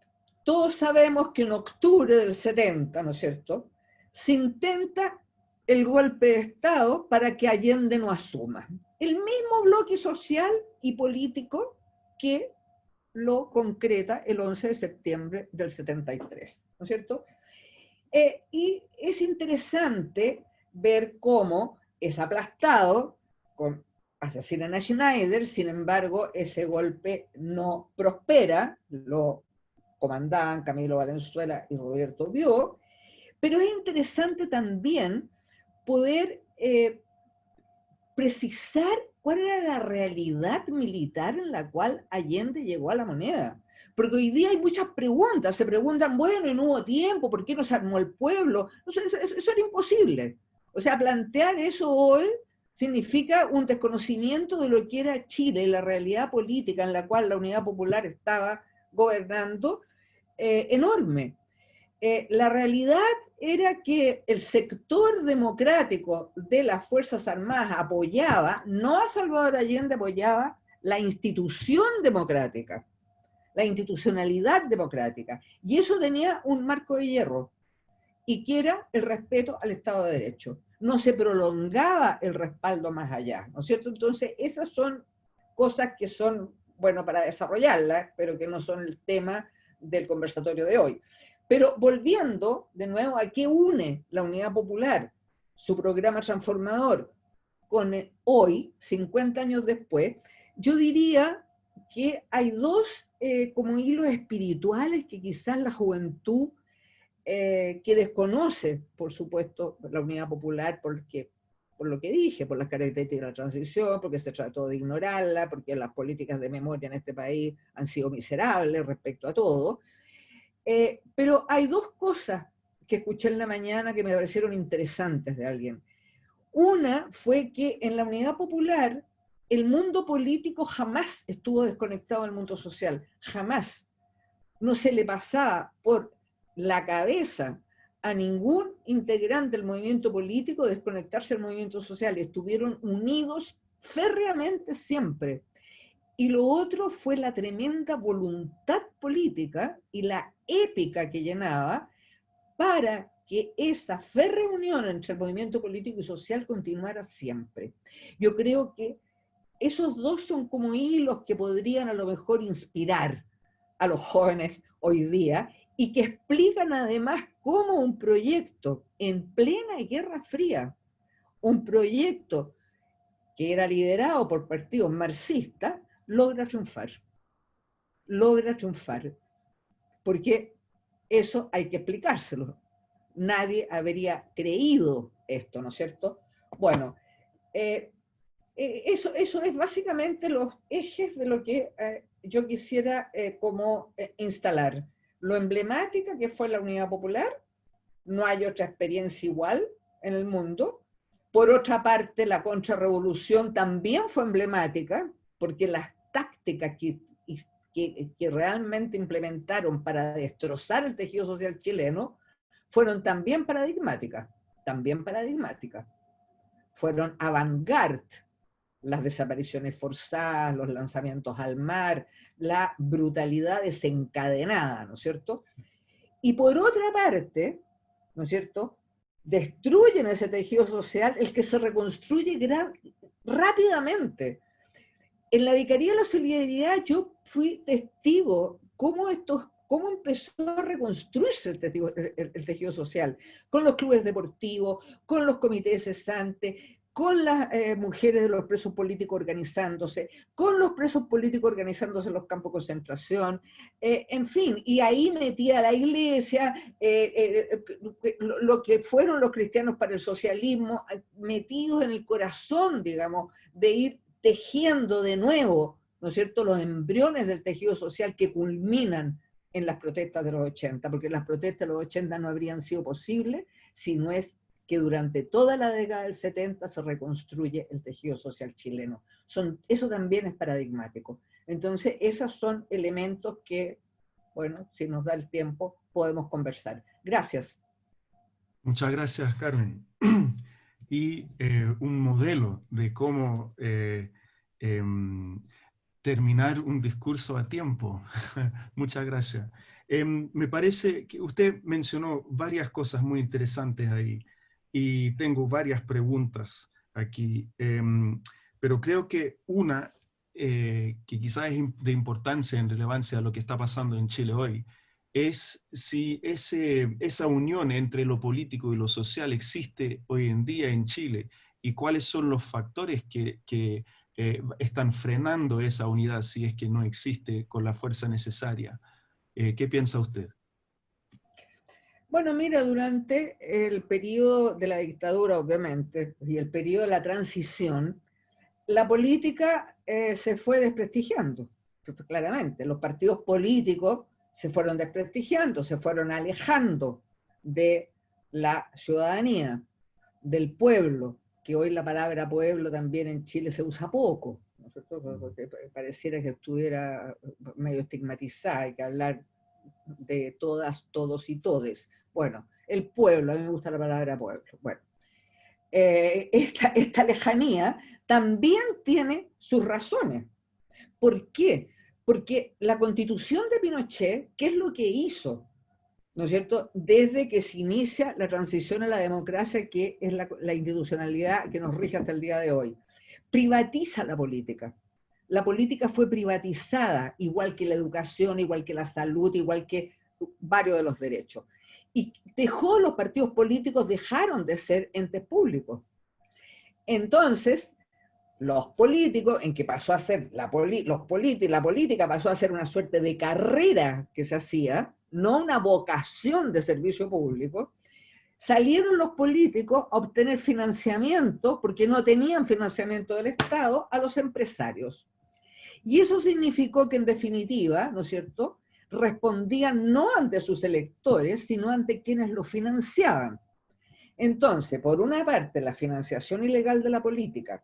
todos sabemos que en octubre del 70, ¿no es cierto?, se intenta el golpe de Estado para que Allende no asuma. El mismo bloque social y político que lo concreta el 11 de septiembre del 73, ¿no es cierto? Y es interesante ver cómo es aplastado, asesinan a Schneider, sin embargo, ese golpe no prospera, lo comandaban Camilo Valenzuela y Roberto Bió, pero es interesante también poder precisar cuál era la realidad militar en la cual Allende llegó a la moneda. Porque hoy día hay muchas preguntas, se preguntan, bueno, y no hubo tiempo, ¿por qué no se armó el pueblo? Eso era imposible. O sea, plantear eso hoy significa un desconocimiento de lo que era Chile, la realidad política en la cual la Unidad Popular estaba gobernando, enorme. La realidad era que el sector democrático de las Fuerzas Armadas apoyaba, no a Salvador Allende, apoyaba la institución democrática, la institucionalidad democrática. Y eso tenía un marco de hierro, y que era el respeto al Estado de Derecho. No se prolongaba el respaldo más allá, ¿no es cierto? Entonces, esas son cosas que son, bueno, para desarrollarlas, pero que no son el tema del conversatorio de hoy. Pero volviendo de nuevo a qué une la Unidad Popular, su programa transformador, con hoy, 50 años después, yo diría que hay dos como hilos espirituales que quizás la juventud que desconoce, por supuesto, la Unidad Popular, porque, por lo que dije, por las características de la transición, porque se trató de ignorarla, porque las políticas de memoria en este país han sido miserables respecto a todo. Pero hay dos cosas que escuché en la mañana que me parecieron interesantes de alguien. Una fue que en la Unidad Popular el mundo político jamás estuvo desconectado del mundo social, jamás. No se le pasaba por la cabeza a ningún integrante del movimiento político desconectarse del movimiento social. Estuvieron unidos férreamente siempre. Y lo otro fue la tremenda voluntad política y la épica que llenaba para que esa férrea unión entre el movimiento político y social continuara siempre. Yo creo que esos dos son como hilos que podrían a lo mejor inspirar a los jóvenes hoy día y que explican además cómo un proyecto en plena Guerra Fría, un proyecto que era liderado por partidos marxistas, logra triunfar. Logra triunfar. Porque eso hay que explicárselo. Nadie habría creído esto, ¿no es cierto? Bueno, eso es básicamente los ejes de lo que yo quisiera instalar. Lo emblemática que fue la Unidad Popular, no hay otra experiencia igual en el mundo. Por otra parte, la contrarrevolución también fue emblemática, porque las tácticas que realmente implementaron para destrozar el tejido social chileno fueron también paradigmáticas, Fueron avant-garde, las desapariciones forzadas, los lanzamientos al mar, la brutalidad desencadenada, ¿no es cierto? Y por otra parte, ¿no es cierto?, destruyen ese tejido social, el que se reconstruye rápidamente. En la Vicaría de la Solidaridad yo fui testigo cómo empezó a reconstruirse el tejido social, con los clubes deportivos, con los comités cesantes, con las mujeres de los presos políticos organizándose, con los presos políticos organizándose en los campos de concentración, en fin, y ahí metía la iglesia, lo que fueron los cristianos para el socialismo, metidos en el corazón, digamos, de ir tejiendo de nuevo, ¿no es cierto?, los embriones del tejido social que culminan en las protestas de los 80, porque las protestas de los 80 no habrían sido posibles si no es que durante toda la década del 70 se reconstruye el tejido social chileno. Eso también es paradigmático. Entonces, esos son elementos que, bueno, si nos da el tiempo, podemos conversar. Gracias. Muchas gracias, Carmen. Y un modelo de cómo terminar un discurso a tiempo. Muchas gracias. Me parece que usted mencionó varias cosas muy interesantes ahí y tengo varias preguntas aquí, pero creo que una que quizás es de importancia en relevancia a lo que está pasando en Chile hoy es si esa unión entre lo político y lo social existe hoy en día en Chile y cuáles son los factores que están frenando esa unidad si es que no existe con la fuerza necesaria. ¿Qué piensa usted? Bueno, mira, durante el periodo de la dictadura, obviamente, y el periodo de la transición, la política se fue desprestigiando, claramente. Los partidos políticos se fueron desprestigiando, se fueron alejando de la ciudadanía, del pueblo, que hoy la palabra pueblo también en Chile se usa poco, ¿no es cierto? Porque pareciera que estuviera medio estigmatizada, hay que hablar de todas, todos y todes. Bueno, el pueblo, a mí me gusta la palabra pueblo. Bueno, esta lejanía también tiene sus razones. ¿Por qué? Porque la Constitución de Pinochet, ¿qué es lo que hizo? ¿No es cierto? Desde que se inicia la transición a la democracia, que es la institucionalidad que nos rige hasta el día de hoy. Privatiza la política. La política fue privatizada, igual que la educación, igual que la salud, igual que varios de los derechos. Y los partidos políticos dejaron de ser entes públicos. Entonces, los políticos, en que pasó a ser la política pasó a ser una suerte de carrera que se hacía, no una vocación de servicio público, salieron los políticos a obtener financiamiento, porque no tenían financiamiento del Estado, a los empresarios. Y eso significó que en definitiva, ¿no es cierto?, respondían no ante sus electores, sino ante quienes los financiaban. Entonces, por una parte, la financiación ilegal de la política,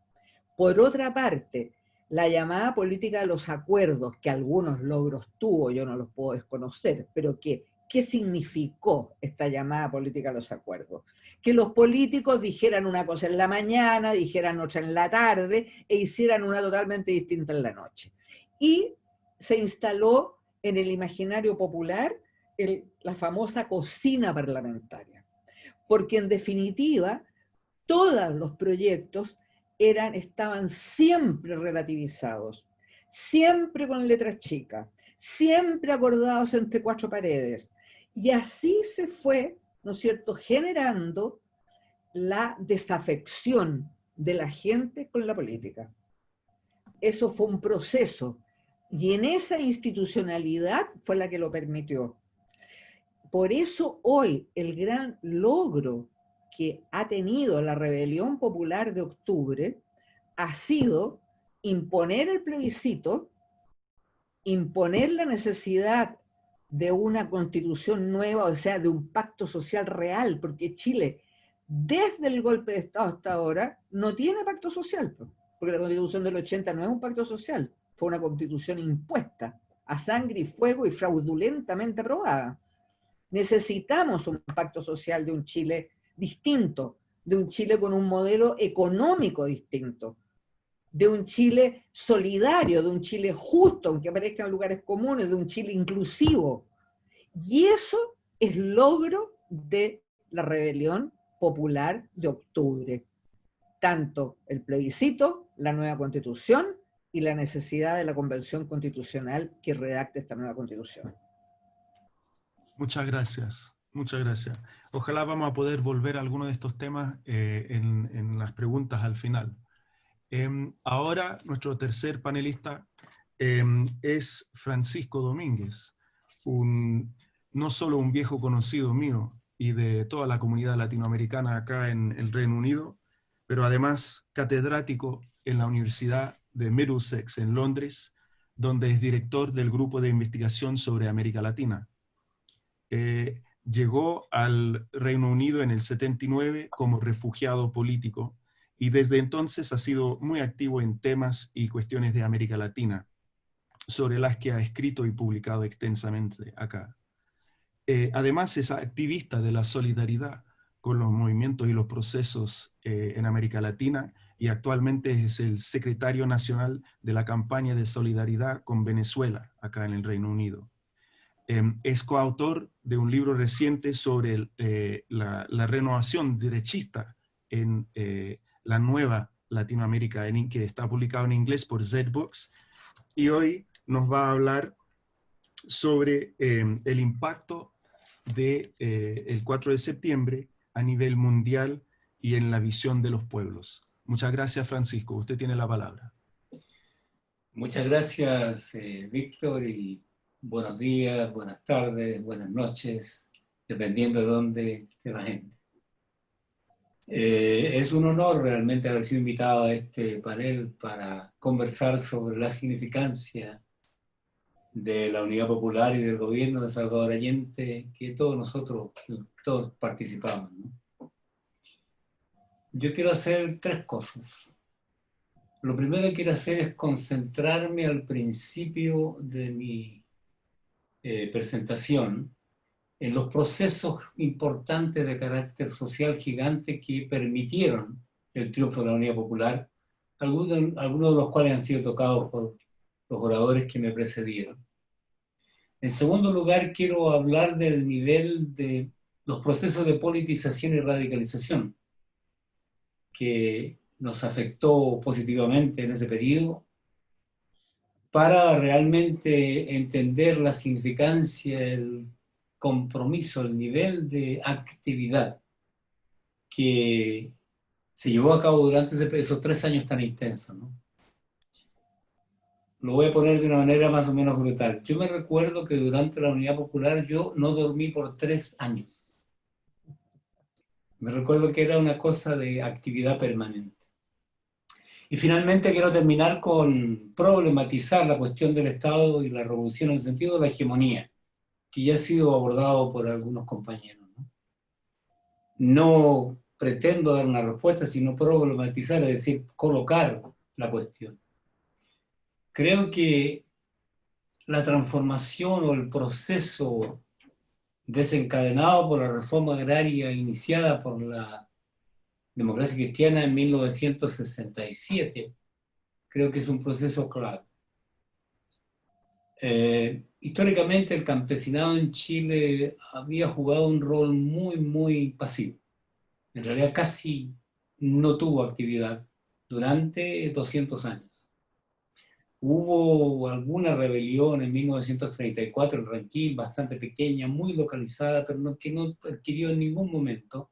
por otra parte, la llamada política de los acuerdos, que algunos logros tuvo, yo no los puedo desconocer, pero ¿qué significó esta llamada política de los acuerdos? Que los políticos dijeran una cosa en la mañana, dijeran otra en la tarde, e hicieran una totalmente distinta en la noche. Y se instaló en el imaginario popular la famosa cocina parlamentaria. Porque en definitiva, todos los proyectos estaban siempre relativizados, siempre con letras chicas, siempre acordados entre cuatro paredes. Y así se fue, ¿no es cierto?, generando la desafección de la gente con la política. Eso fue un proceso, y en esa institucionalidad fue la que lo permitió. Por eso hoy el gran logro que ha tenido la rebelión popular de octubre ha sido imponer el plebiscito, imponer la necesidad de una constitución nueva, o sea, de un pacto social real, porque Chile, desde el golpe de Estado hasta ahora, no tiene pacto social, porque la Constitución del 80 no es un pacto social, fue una constitución impuesta a sangre y fuego y fraudulentamente aprobada. Necesitamos un pacto social de un Chile distinto, de un Chile con un modelo económico distinto, de un Chile solidario, de un Chile justo, aunque aparezcan lugares comunes, de un Chile inclusivo. Y eso es logro de la rebelión popular de octubre. Tanto el plebiscito, la nueva constitución y la necesidad de la convención constitucional que redacte esta nueva constitución. Muchas gracias, muchas gracias. Ojalá vamos a poder volver a alguno de estos temas en las preguntas al final. Ahora nuestro tercer panelista es Francisco Domínguez, no solo un viejo conocido mío y de toda la comunidad latinoamericana acá en el Reino Unido, pero además catedrático en la Universidad de Middlesex en Londres, donde es director del Grupo de Investigación sobre América Latina. Llegó al Reino Unido en el 79 como refugiado político y desde entonces ha sido muy activo en temas y cuestiones de América Latina, sobre las que ha escrito y publicado extensamente acá. Además es activista de la solidaridad con los movimientos y los procesos en América Latina y actualmente es el secretario nacional de la campaña de solidaridad con Venezuela acá en el Reino Unido. Es coautor de un libro reciente sobre la renovación derechista en la nueva Latinoamérica, que está publicado en inglés por ZBooks, y hoy nos va a hablar sobre el impacto del 4 de septiembre a nivel mundial y en la visión de los pueblos. Muchas gracias, Francisco. Usted tiene la palabra. Muchas gracias, Víctor, y buenos días, buenas tardes, buenas noches, dependiendo de dónde esté la gente. Es un honor realmente haber sido invitado a este panel para conversar sobre la significancia de la Unidad Popular y del gobierno de Salvador Allende, que todos participamos, ¿no? Yo quiero hacer tres cosas. Lo primero que quiero hacer es concentrarme al principio de mi presentación en los procesos importantes de carácter social gigante que permitieron el triunfo de la Unidad Popular, algunos de los cuales han sido tocados por los oradores que me precedieron. En segundo lugar, quiero hablar del nivel de los procesos de politización y radicalización que nos afectó positivamente en ese periodo, para realmente entender la significancia, el compromiso, el nivel de actividad que se llevó a cabo durante esos 3 años tan intensos, ¿no? Lo voy a poner de una manera más o menos brutal. Yo me recuerdo que durante la Unidad Popular yo no dormí por 3 años. Me recuerdo que era una cosa de actividad permanente. Y finalmente quiero terminar con problematizar la cuestión del Estado y la revolución en el sentido de la hegemonía, que ya ha sido abordado por algunos compañeros, ¿no? No pretendo dar una respuesta, sino problematizar, es decir, colocar la cuestión. Creo que la transformación o el proceso desencadenado por la reforma agraria iniciada por la democracia cristiana en 1967, creo que es un proceso clave. Históricamente el campesinado en Chile había jugado un rol muy, muy pasivo. En realidad casi no tuvo actividad durante 200 años. Hubo alguna rebelión en 1934 en Ranquín, bastante pequeña, muy localizada, pero que no adquirió en ningún momento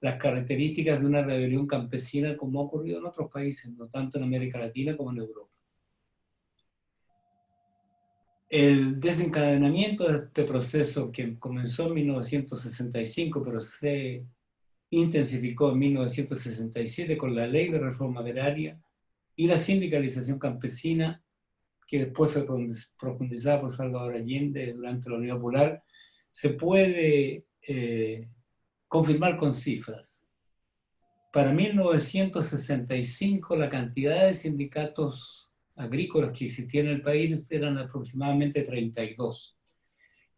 las características de una rebelión campesina como ha ocurrido en otros países, no tanto en América Latina como en Europa. El desencadenamiento de este proceso, que comenzó en 1965, pero se intensificó en 1967 con la Ley de Reforma Agraria y la sindicalización campesina, que después fue profundizada por Salvador Allende durante la Unidad Popular, se puede confirmar con cifras. Para 1965 la cantidad de sindicatos agrícolas que existían en el país eran aproximadamente 32,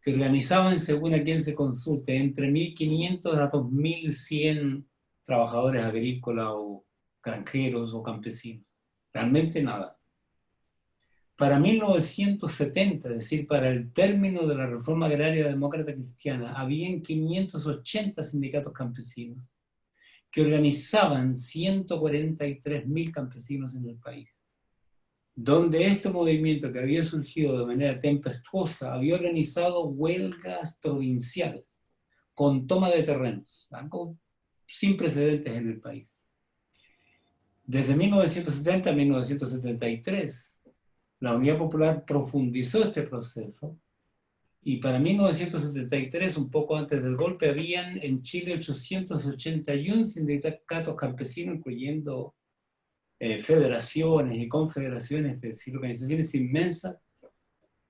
que organizaban, según a quien se consulte, entre 1.500 a 2.100 trabajadores agrícolas o granjeros o campesinos. Realmente nada. Para 1970, es decir, para el término de la reforma agraria demócrata cristiana, habían 580 sindicatos campesinos que organizaban 143.000 campesinos en el país, donde este movimiento que había surgido de manera tempestuosa había organizado huelgas provinciales con toma de terrenos, algo sin precedentes en el país. Desde 1970 a 1973, la Unidad Popular profundizó este proceso y para 1973, un poco antes del golpe, habían en Chile 881 sindicatos campesinos, incluyendo federaciones y confederaciones, es decir, organizaciones inmensas,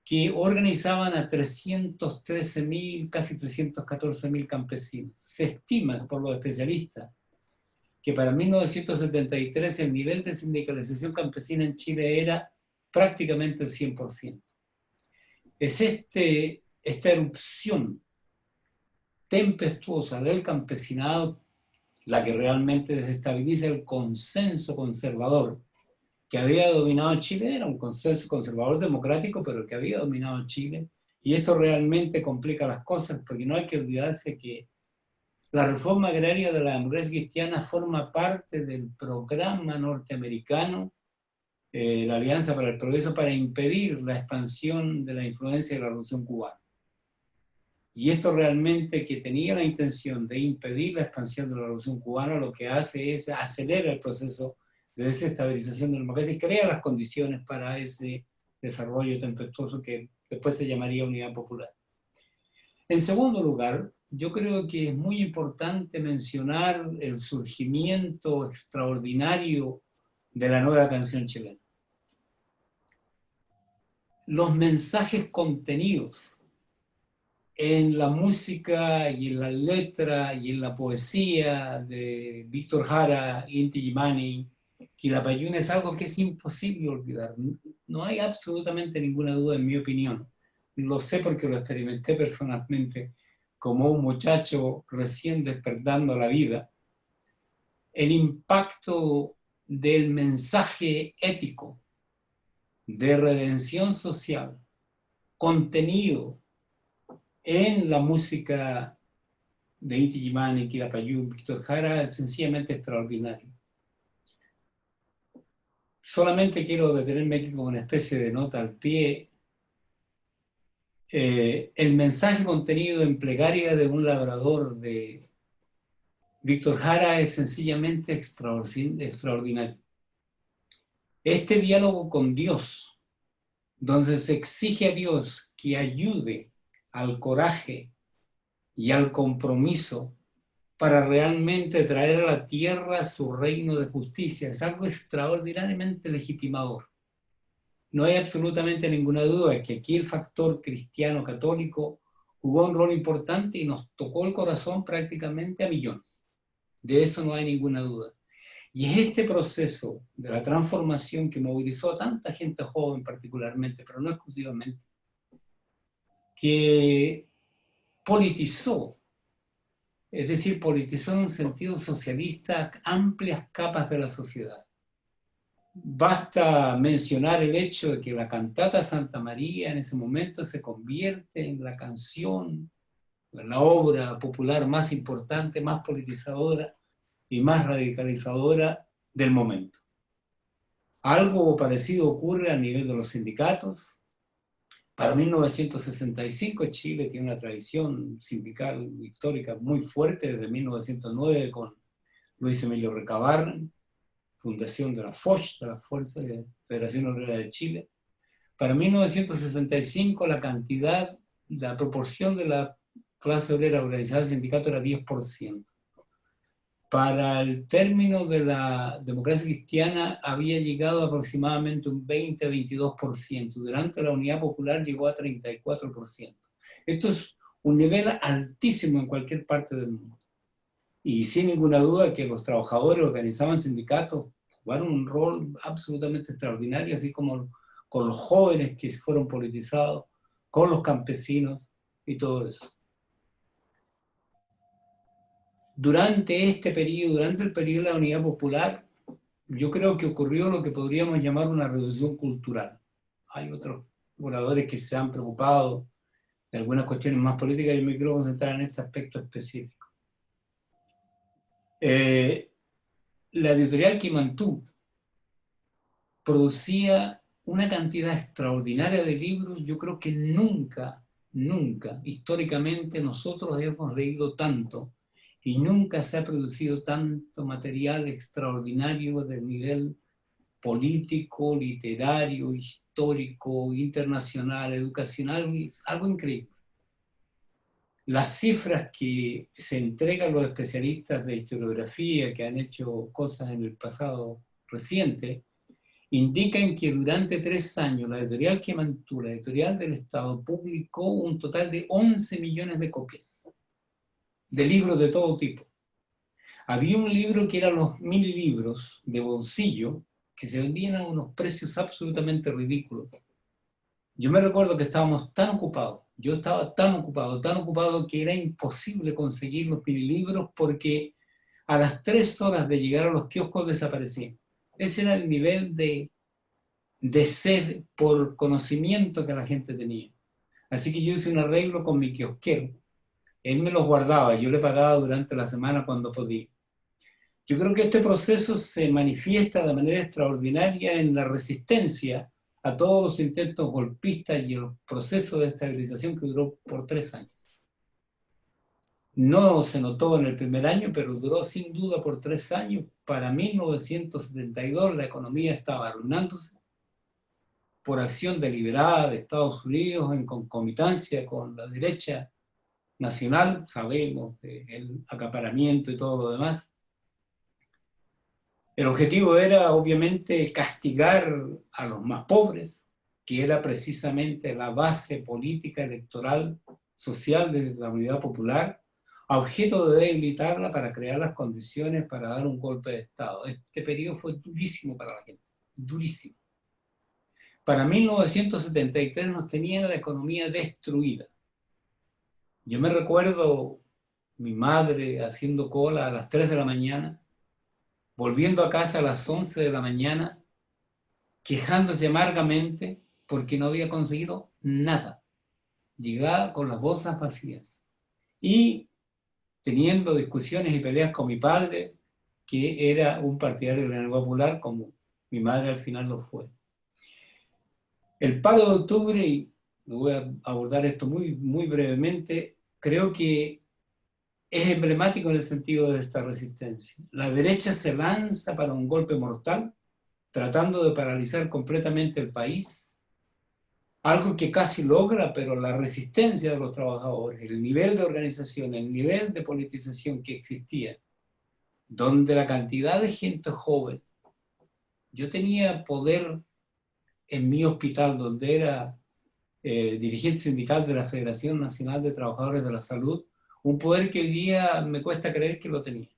que organizaban a 313.000, casi 314.000 campesinos. Se estima por los especialistas que para 1973 el nivel de sindicalización campesina en Chile era prácticamente el 100%. Es esta erupción tempestuosa del campesinado la que realmente desestabiliza el consenso conservador que había dominado Chile. Era un consenso conservador democrático, pero que había dominado Chile, y esto realmente complica las cosas, porque no hay que olvidarse que la reforma agraria de la democracia cristiana forma parte del programa norteamericano la Alianza para el Progreso, para impedir la expansión de la influencia de la Revolución Cubana. Y esto realmente, que tenía la intención de impedir la expansión de la Revolución Cubana, lo que hace es acelerar el proceso de desestabilización de la democracia y crea las condiciones para ese desarrollo tempestuoso que después se llamaría Unidad Popular. En segundo lugar, yo creo que es muy importante mencionar el surgimiento extraordinario de la nueva canción chilena. Los mensajes contenidos en la música y en la letra y en la poesía de Víctor Jara, Inti Illimani, Quilapayún, es algo que es imposible olvidar. No hay absolutamente ninguna duda, en mi opinión. Lo sé porque lo experimenté personalmente como un muchacho recién despertando a la vida. El impacto del mensaje ético, de redención social, contenido en la música de Inti Illimani, Quilapayún, Víctor Jara, es sencillamente extraordinario. Solamente quiero detenerme aquí como una especie de nota al pie. El mensaje contenido en Plegaria de un labrador de Víctor Jara es sencillamente extraordinario. Este diálogo con Dios, donde se exige a Dios que ayude al coraje y al compromiso para realmente traer a la tierra su reino de justicia, es algo extraordinariamente legitimador. No hay absolutamente ninguna duda de que aquí el factor cristiano católico jugó un rol importante y nos tocó el corazón prácticamente a millones. De eso no hay ninguna duda. Y es este proceso de la transformación que movilizó a tanta gente joven particularmente, pero no exclusivamente, que politizó, es decir, politizó en un sentido socialista amplias capas de la sociedad. Basta mencionar el hecho de que la cantata Santa María en ese momento se convierte en la canción, en la obra popular más importante, más politizadora y más radicalizadora del momento. Algo parecido ocurre a nivel de los sindicatos. Para 1965 Chile tiene una tradición sindical histórica muy fuerte desde 1909 con Luis Emilio Recabarren, fundación de la FOCH, de la Fuerza de Federación Obrera de Chile. Para 1965 la proporción de la clase obrera organizada del sindicato era 10%. Para el término de la democracia cristiana había llegado aproximadamente un 20-22%. Durante la Unidad Popular llegó a 34%. Esto es un nivel altísimo en cualquier parte del mundo. Y sin ninguna duda que los trabajadores organizaban sindicatos, jugaron un rol absolutamente extraordinario, así como con los jóvenes que fueron politizados, con los campesinos y todo eso. Durante este periodo, durante el periodo de la Unidad Popular, yo creo que ocurrió lo que podríamos llamar una revolución cultural. Hay otros oradores que se han preocupado de algunas cuestiones más políticas, yo me quiero concentrar en este aspecto específico. La editorial Quimantú producía una cantidad extraordinaria de libros. Yo creo que nunca históricamente nosotros hemos leído tanto y nunca se ha producido tanto material extraordinario de nivel político, literario, histórico, internacional, educacional, es algo increíble. Las cifras que se entregan los especialistas de historiografía que han hecho cosas en el pasado reciente indican que durante 3 años la editorial Quimantú, la editorial del Estado, publicó un total de 11 millones de copias de libros de todo tipo. Había un libro que eran los 1000 libros de bolsillo que se vendían a unos precios absolutamente ridículos. Yo me recuerdo que estábamos tan ocupados, yo estaba tan ocupado que era imposible conseguir los 1000 libros porque a las 3 horas de llegar a los kioscos desaparecían. Ese era el nivel de sed por conocimiento que la gente tenía. Así que yo hice un arreglo con mi kiosquero. Él me los guardaba, yo le pagaba durante la semana cuando podía. Yo creo que este proceso se manifiesta de manera extraordinaria en la resistencia a todos los intentos golpistas y el proceso de estabilización que duró por 3 años. No se notó en el primer año, pero duró sin duda por 3 años. Para 1972 la economía estaba arruinándose por acción deliberada de Estados Unidos en concomitancia con la derecha nacional, sabemos, el acaparamiento y todo lo demás. El objetivo era obviamente castigar a los más pobres, que era precisamente la base política, electoral, social de la Unidad Popular, a objeto de debilitarla para crear las condiciones para dar un golpe de Estado. Este periodo fue durísimo para la gente, durísimo. Para 1973 nos tenía la economía destruida. Yo me recuerdo mi madre haciendo cola a las 3 de la mañana, volviendo a casa a las 11 de la mañana, quejándose amargamente porque no había conseguido nada. Llegaba con las bolsas vacías. Y teniendo discusiones y peleas con mi padre, que era un partidario de la Unidad Popular, como mi madre al final lo fue. El paro de octubre, y voy a abordar esto muy brevemente, creo que es emblemático en el sentido de esta resistencia. La derecha se lanza para un golpe mortal, tratando de paralizar completamente el país, algo que casi logra, pero la resistencia de los trabajadores, el nivel de organización, el nivel de politización que existía, donde la cantidad de gente joven, yo tenía poder en mi hospital, donde era dirigente sindical de la Federación Nacional de Trabajadores de la Salud, un poder que hoy día me cuesta creer que lo tenía.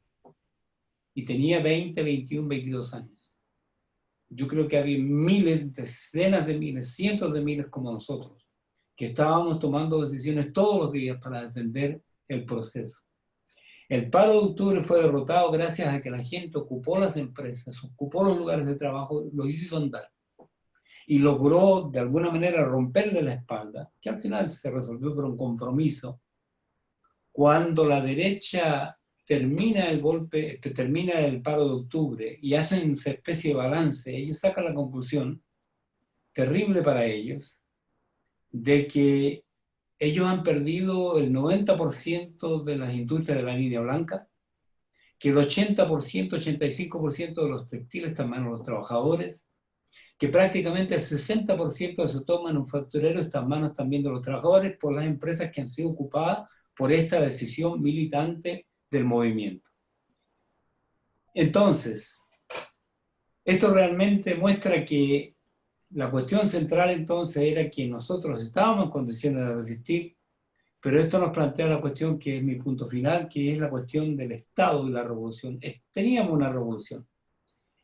Y tenía 20, 21, 22 años. Yo creo que había miles, decenas de miles, cientos de miles como nosotros, que estábamos tomando decisiones todos los días para defender el proceso. El paro de octubre fue derrotado gracias a que la gente ocupó las empresas, ocupó los lugares de trabajo, los hizo andar. Y logró de alguna manera romperle la espalda, que al final se resolvió por un compromiso. Cuando la derecha termina el golpe, termina el paro de octubre y hacen una especie de balance, ellos sacan la conclusión, terrible para ellos, de que ellos han perdido el 90% de las industrias de la línea blanca, que el 80%, 85% de los textiles están en manos de los trabajadores, que prácticamente el 60% de su toma manufacturero está en manos también de los trabajadores por las empresas que han sido ocupadas por esta decisión militante del movimiento. Entonces, esto realmente muestra que la cuestión central entonces era que nosotros estábamos en condiciones de resistir, pero esto nos plantea la cuestión que es mi punto final, que es la cuestión del Estado y la revolución. Teníamos una revolución.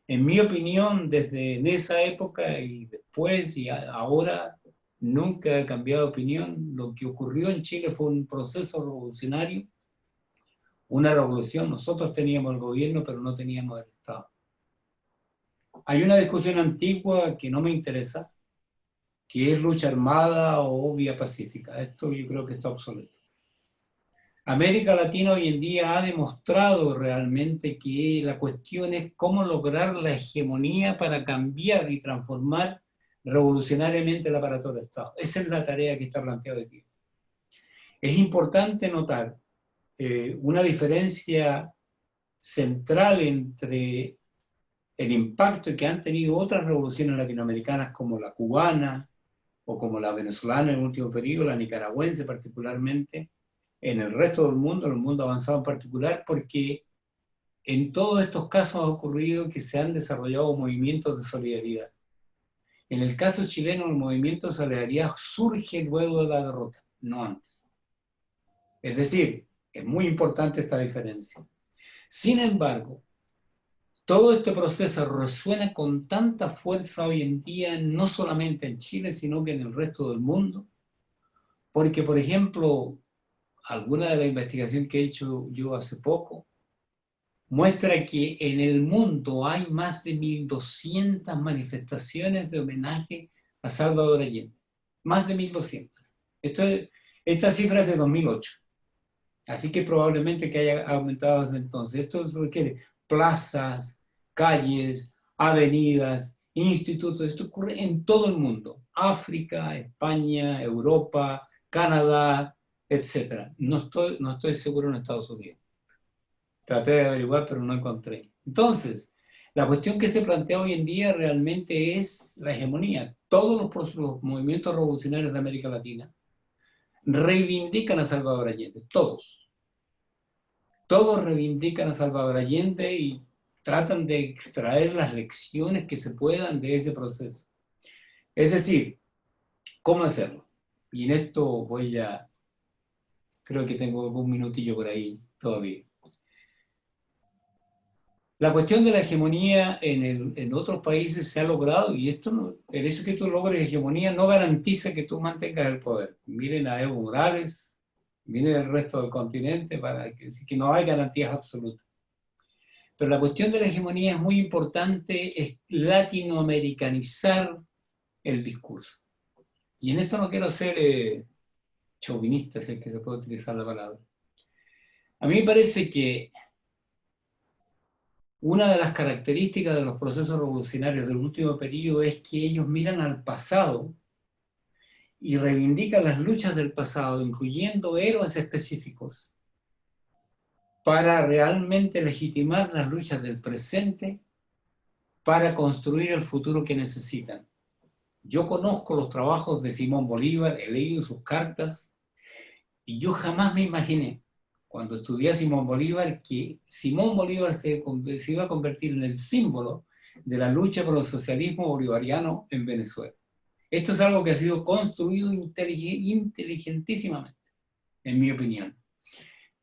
En mi opinión, desde en esa época y después y ahora, nunca he cambiado de opinión. Lo que ocurrió en Chile fue un proceso revolucionario, una revolución. Nosotros teníamos el gobierno, pero no teníamos el Estado. Hay una discusión antigua que no me interesa, que es lucha armada o vía pacífica. Esto yo creo que está obsoleto. América Latina hoy en día ha demostrado realmente que la cuestión es cómo lograr la hegemonía para cambiar y transformar revolucionariamente el aparato del Estado. Esa es la tarea que está planteada aquí. Es importante notar una diferencia central entre el impacto que han tenido otras revoluciones latinoamericanas como la cubana o como la venezolana en el último periodo, la nicaragüense particularmente, en el resto del mundo, en el mundo avanzado en particular, porque en todos estos casos ha ocurrido que se han desarrollado movimientos de solidaridad. En el caso chileno, el movimiento de solidaridad surge luego de la derrota, no antes. Es decir, es muy importante esta diferencia. Sin embargo, todo este proceso resuena con tanta fuerza hoy en día, no solamente en Chile, sino que en el resto del mundo, porque, por ejemplo, alguna de la investigación que he hecho yo hace poco muestra que en el mundo hay más de 1.200 manifestaciones de homenaje a Salvador Allende. Más de 1.200. Esta cifra es de 2008. Así que probablemente que haya aumentado desde entonces. Esto se requiere plazas, calles, avenidas, institutos. Esto ocurre en todo el mundo. África, España, Europa, Canadá, etc. No estoy seguro en Estados Unidos. Traté de averiguar, pero no encontré. Entonces, la cuestión que se plantea hoy en día realmente es la hegemonía. Todos los movimientos revolucionarios de América Latina reivindican a Salvador Allende, todos. Todos reivindican a Salvador Allende y tratan de extraer las lecciones que se puedan de ese proceso. Es decir, ¿cómo hacerlo? Y en esto voy a, creo que tengo un minutillo por ahí todavía. La cuestión de la hegemonía en otros países se ha logrado, y esto no, el hecho de que tú logres hegemonía no garantiza que tú mantengas el poder. Miren a Evo Morales, miren el resto del continente, para decir que no hay garantías absolutas. Pero la cuestión de la hegemonía es muy importante, es latinoamericanizar el discurso. Y en esto no quiero ser chauvinista, si es que se puede utilizar la palabra. A mí me parece que una de las características de los procesos revolucionarios del último periodo es que ellos miran al pasado y reivindican las luchas del pasado, incluyendo héroes específicos, para realmente legitimar las luchas del presente, para construir el futuro que necesitan. Yo conozco los trabajos de Simón Bolívar, he leído sus cartas, y yo jamás me imaginé, cuando estudié a Simón Bolívar, que Simón Bolívar se iba a convertir en el símbolo de la lucha por el socialismo bolivariano en Venezuela. Esto es algo que ha sido construido inteligentísimamente, en mi opinión.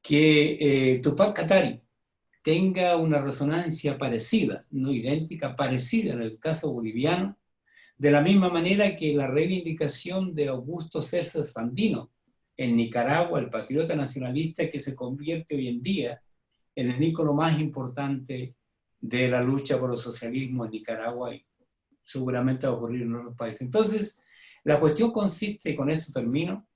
Que Tupac Katari tenga una resonancia parecida, no idéntica, parecida en el caso boliviano, de la misma manera que la reivindicación de Augusto César Sandino en Nicaragua, el patriota nacionalista que se convierte hoy en día en el ícono más importante de la lucha por el socialismo en Nicaragua y seguramente va a ocurrir en otros países. Entonces, la cuestión consiste, y con esto termino,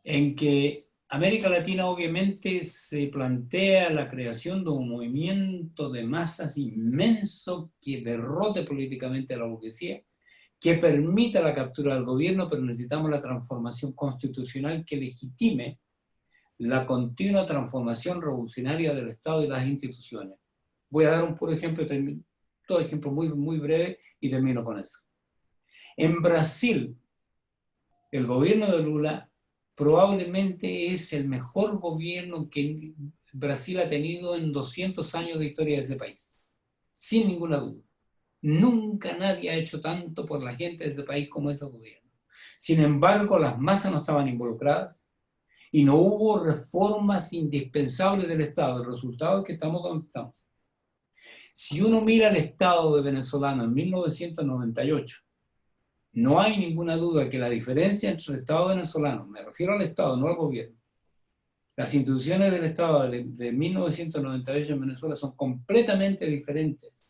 en que América Latina obviamente se plantea la creación de un movimiento de masas inmenso que derrote políticamente a la burguesía, que permita la captura del gobierno, pero necesitamos la transformación constitucional que legitime la continua transformación revolucionaria del Estado y las instituciones. Voy a dar un puro ejemplo, todo ejemplo muy breve y termino con eso. En Brasil, el gobierno de Lula probablemente es el mejor gobierno que Brasil ha tenido en 200 años de historia de ese país, sin ninguna duda. Nunca nadie ha hecho tanto por la gente de ese país como ese gobierno. Sin embargo, las masas no estaban involucradas y no hubo reformas indispensables del Estado. El resultado es que estamos donde estamos. Si uno mira el Estado de venezolano en 1998, no hay ninguna duda que la diferencia entre el Estado venezolano, me refiero al Estado, no al gobierno, las instituciones del Estado de 1998 en Venezuela son completamente diferentes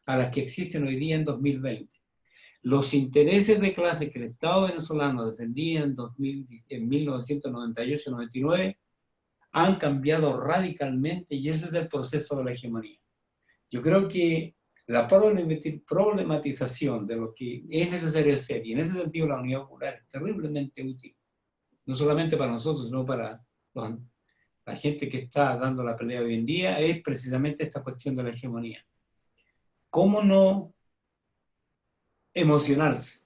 a las que existen hoy día en 2020. Los intereses de clase que el Estado venezolano defendía en 1998-99 han cambiado radicalmente y ese es el proceso de la hegemonía. Yo creo que la problematización de lo que es necesario hacer, y en ese sentido la Unidad Popular es terriblemente útil, no solamente para nosotros, sino para la gente que está dando la pelea hoy en día, es precisamente esta cuestión de la hegemonía. ¿Cómo no emocionarse?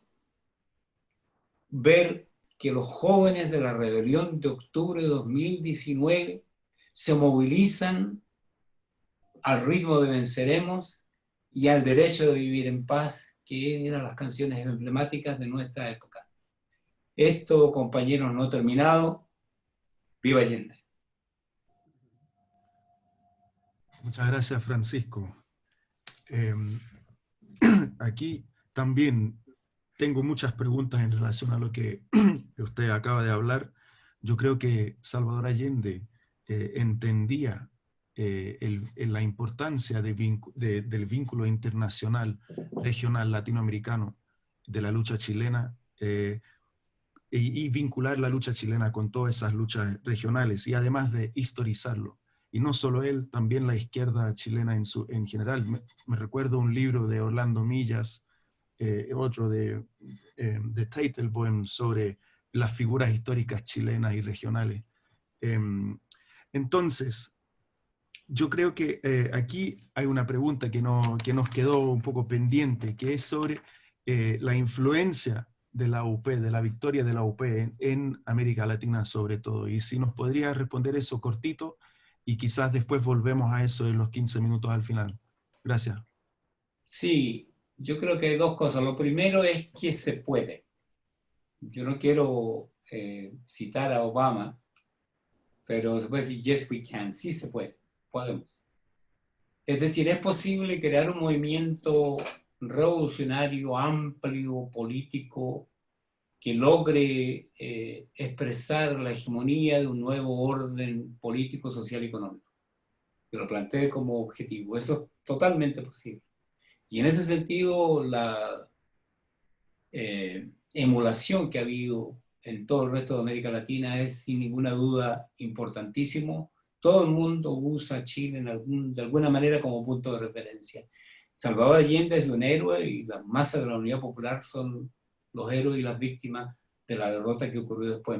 Ver que los jóvenes de la rebelión de octubre de 2019 se movilizan al ritmo de Venceremos y al derecho de vivir en paz, que eran las canciones emblemáticas de nuestra época. Esto, compañeros, no terminado. ¡Viva Allende! Muchas gracias, Francisco. Aquí también tengo muchas preguntas en relación a lo que usted acaba de hablar. Yo creo que Salvador Allende entendía la importancia del vínculo internacional, regional, latinoamericano, de la lucha chilena, y vincular la lucha chilena con todas esas luchas regionales, y además de historizarlo. y no solo él, también la izquierda chilena en general. Me recuerdo un libro de Orlando Millas, otro de Teitelbohm, sobre las figuras históricas chilenas y regionales. Entonces, yo creo que aquí hay una pregunta que nos quedó un poco pendiente, que es sobre la influencia de la UP, de la victoria de la UP en América Latina sobre todo. Y si nos podría responder eso cortito, y quizás después volvemos a eso en los 15 minutos al final. Gracias. Sí, yo creo que hay dos cosas. Lo primero es que se puede. Yo no quiero citar a Obama, pero se puede decir, yes, we can. Sí se puede, podemos. Es decir, es posible crear un movimiento revolucionario, amplio, político, que logre expresar la hegemonía de un nuevo orden político, social y económico. Que lo plantee como objetivo. Eso es totalmente posible. Y en ese sentido, la emulación que ha habido en todo el resto de América Latina es sin ninguna duda importantísimo. Todo el mundo usa Chile de alguna manera como punto de referencia. Salvador Allende es un héroe y las masas de la Unidad Popular son los héroes y las víctimas de la derrota que ocurrió después,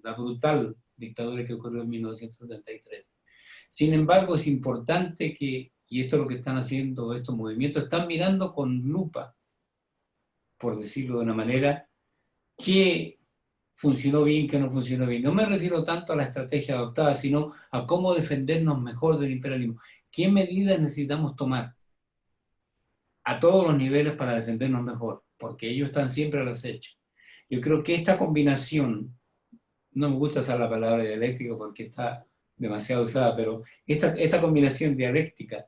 la brutal dictadura que ocurrió en 1973. Sin embargo, es importante que, y esto es lo que están haciendo estos movimientos, están mirando con lupa, por decirlo de una manera, qué funcionó bien, qué no funcionó bien. No me refiero tanto a la estrategia adoptada, sino a cómo defendernos mejor del imperialismo. ¿Qué medidas necesitamos tomar a todos los niveles para defendernos mejor? Porque ellos están siempre al acecho. Yo creo que esta combinación, no me gusta usar la palabra dialéctica porque está demasiado usada, pero esta combinación dialéctica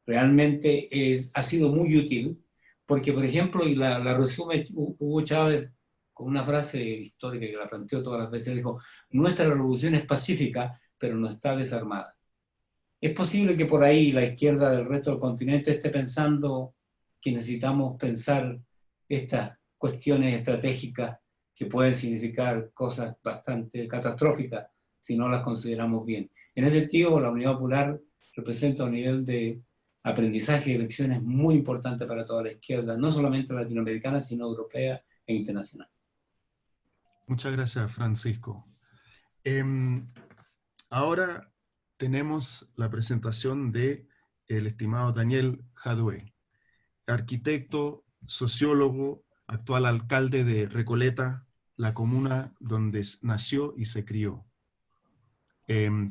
realmente ha sido muy útil, porque, por ejemplo, y la resume Hugo Chávez con una frase histórica que la planteó todas las veces, dijo, nuestra revolución es pacífica, pero no está desarmada. Es posible que por ahí la izquierda del resto del continente esté pensando que necesitamos pensar estas cuestiones estratégicas que pueden significar cosas bastante catastróficas si no las consideramos bien. En ese sentido, la Unidad Popular representa un nivel de aprendizaje y lecciones muy importante para toda la izquierda, no solamente latinoamericana, sino europea e internacional. Muchas gracias, Francisco. Ahora tenemos la presentación de el estimado Daniel Jadue, arquitecto, sociólogo, actual alcalde de Recoleta, la comuna donde nació y se crió.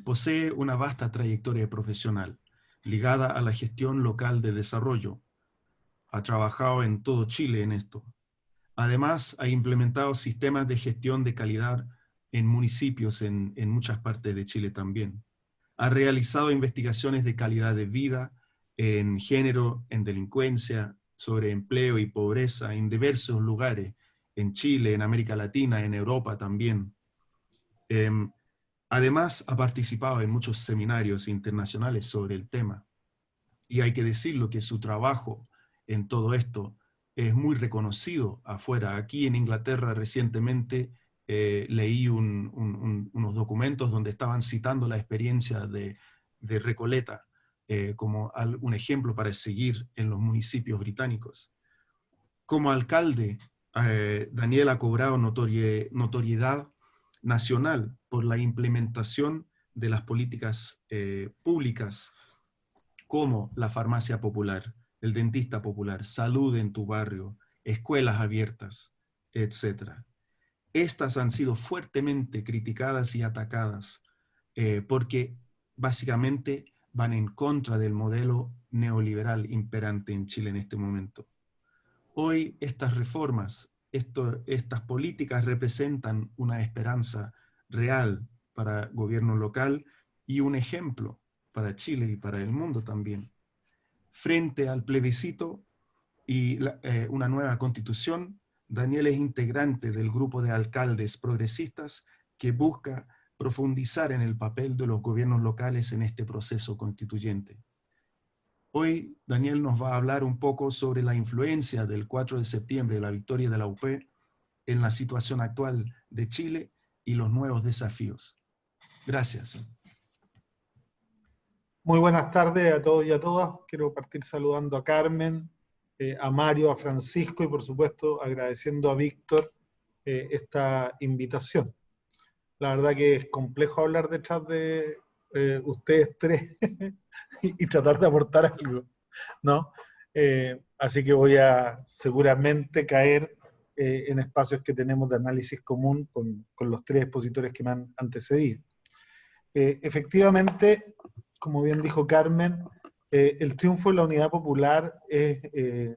Posee una vasta trayectoria profesional ligada a la gestión local de desarrollo. Ha trabajado en todo Chile en esto. Además, ha implementado sistemas de gestión de calidad en municipios en muchas partes de Chile también. Ha realizado investigaciones de calidad de vida, en género, en delincuencia, sobre empleo y pobreza en diversos lugares, en Chile, en América Latina, en Europa también. Además, ha participado en muchos seminarios internacionales sobre el tema. Y hay que decirlo que su trabajo en todo esto es muy reconocido afuera. Aquí en Inglaterra recientemente leí unos documentos donde estaban citando la experiencia de Recoleta como un ejemplo para seguir en los municipios británicos. Como alcalde, Daniel ha cobrado notoriedad nacional por la implementación de las políticas públicas como la farmacia popular, el dentista popular, salud en tu barrio, escuelas abiertas, etc. Estas han sido fuertemente criticadas y atacadas porque básicamente van en contra del modelo neoliberal imperante en Chile en este momento. Hoy estas reformas, estas políticas representan una esperanza real para el gobierno local y un ejemplo para Chile y para el mundo también. Frente al plebiscito y una nueva constitución, Daniel es integrante del grupo de alcaldes progresistas que busca profundizar en el papel de los gobiernos locales en este proceso constituyente. Hoy Daniel nos va a hablar un poco sobre la influencia del 4 de septiembre de la victoria de la UP en la situación actual de Chile y los nuevos desafíos. Gracias. Muy buenas tardes a todos y a todas. Quiero partir saludando a Carmen, a Mario, a Francisco y por supuesto agradeciendo a Víctor esta invitación. La verdad que es complejo hablar detrás de ustedes tres y tratar de aportar algo, ¿no? Así que voy a seguramente caer en espacios que tenemos de análisis común con los tres expositores que me han antecedido. Efectivamente, como bien dijo Carmen, el triunfo de la Unidad Popular es,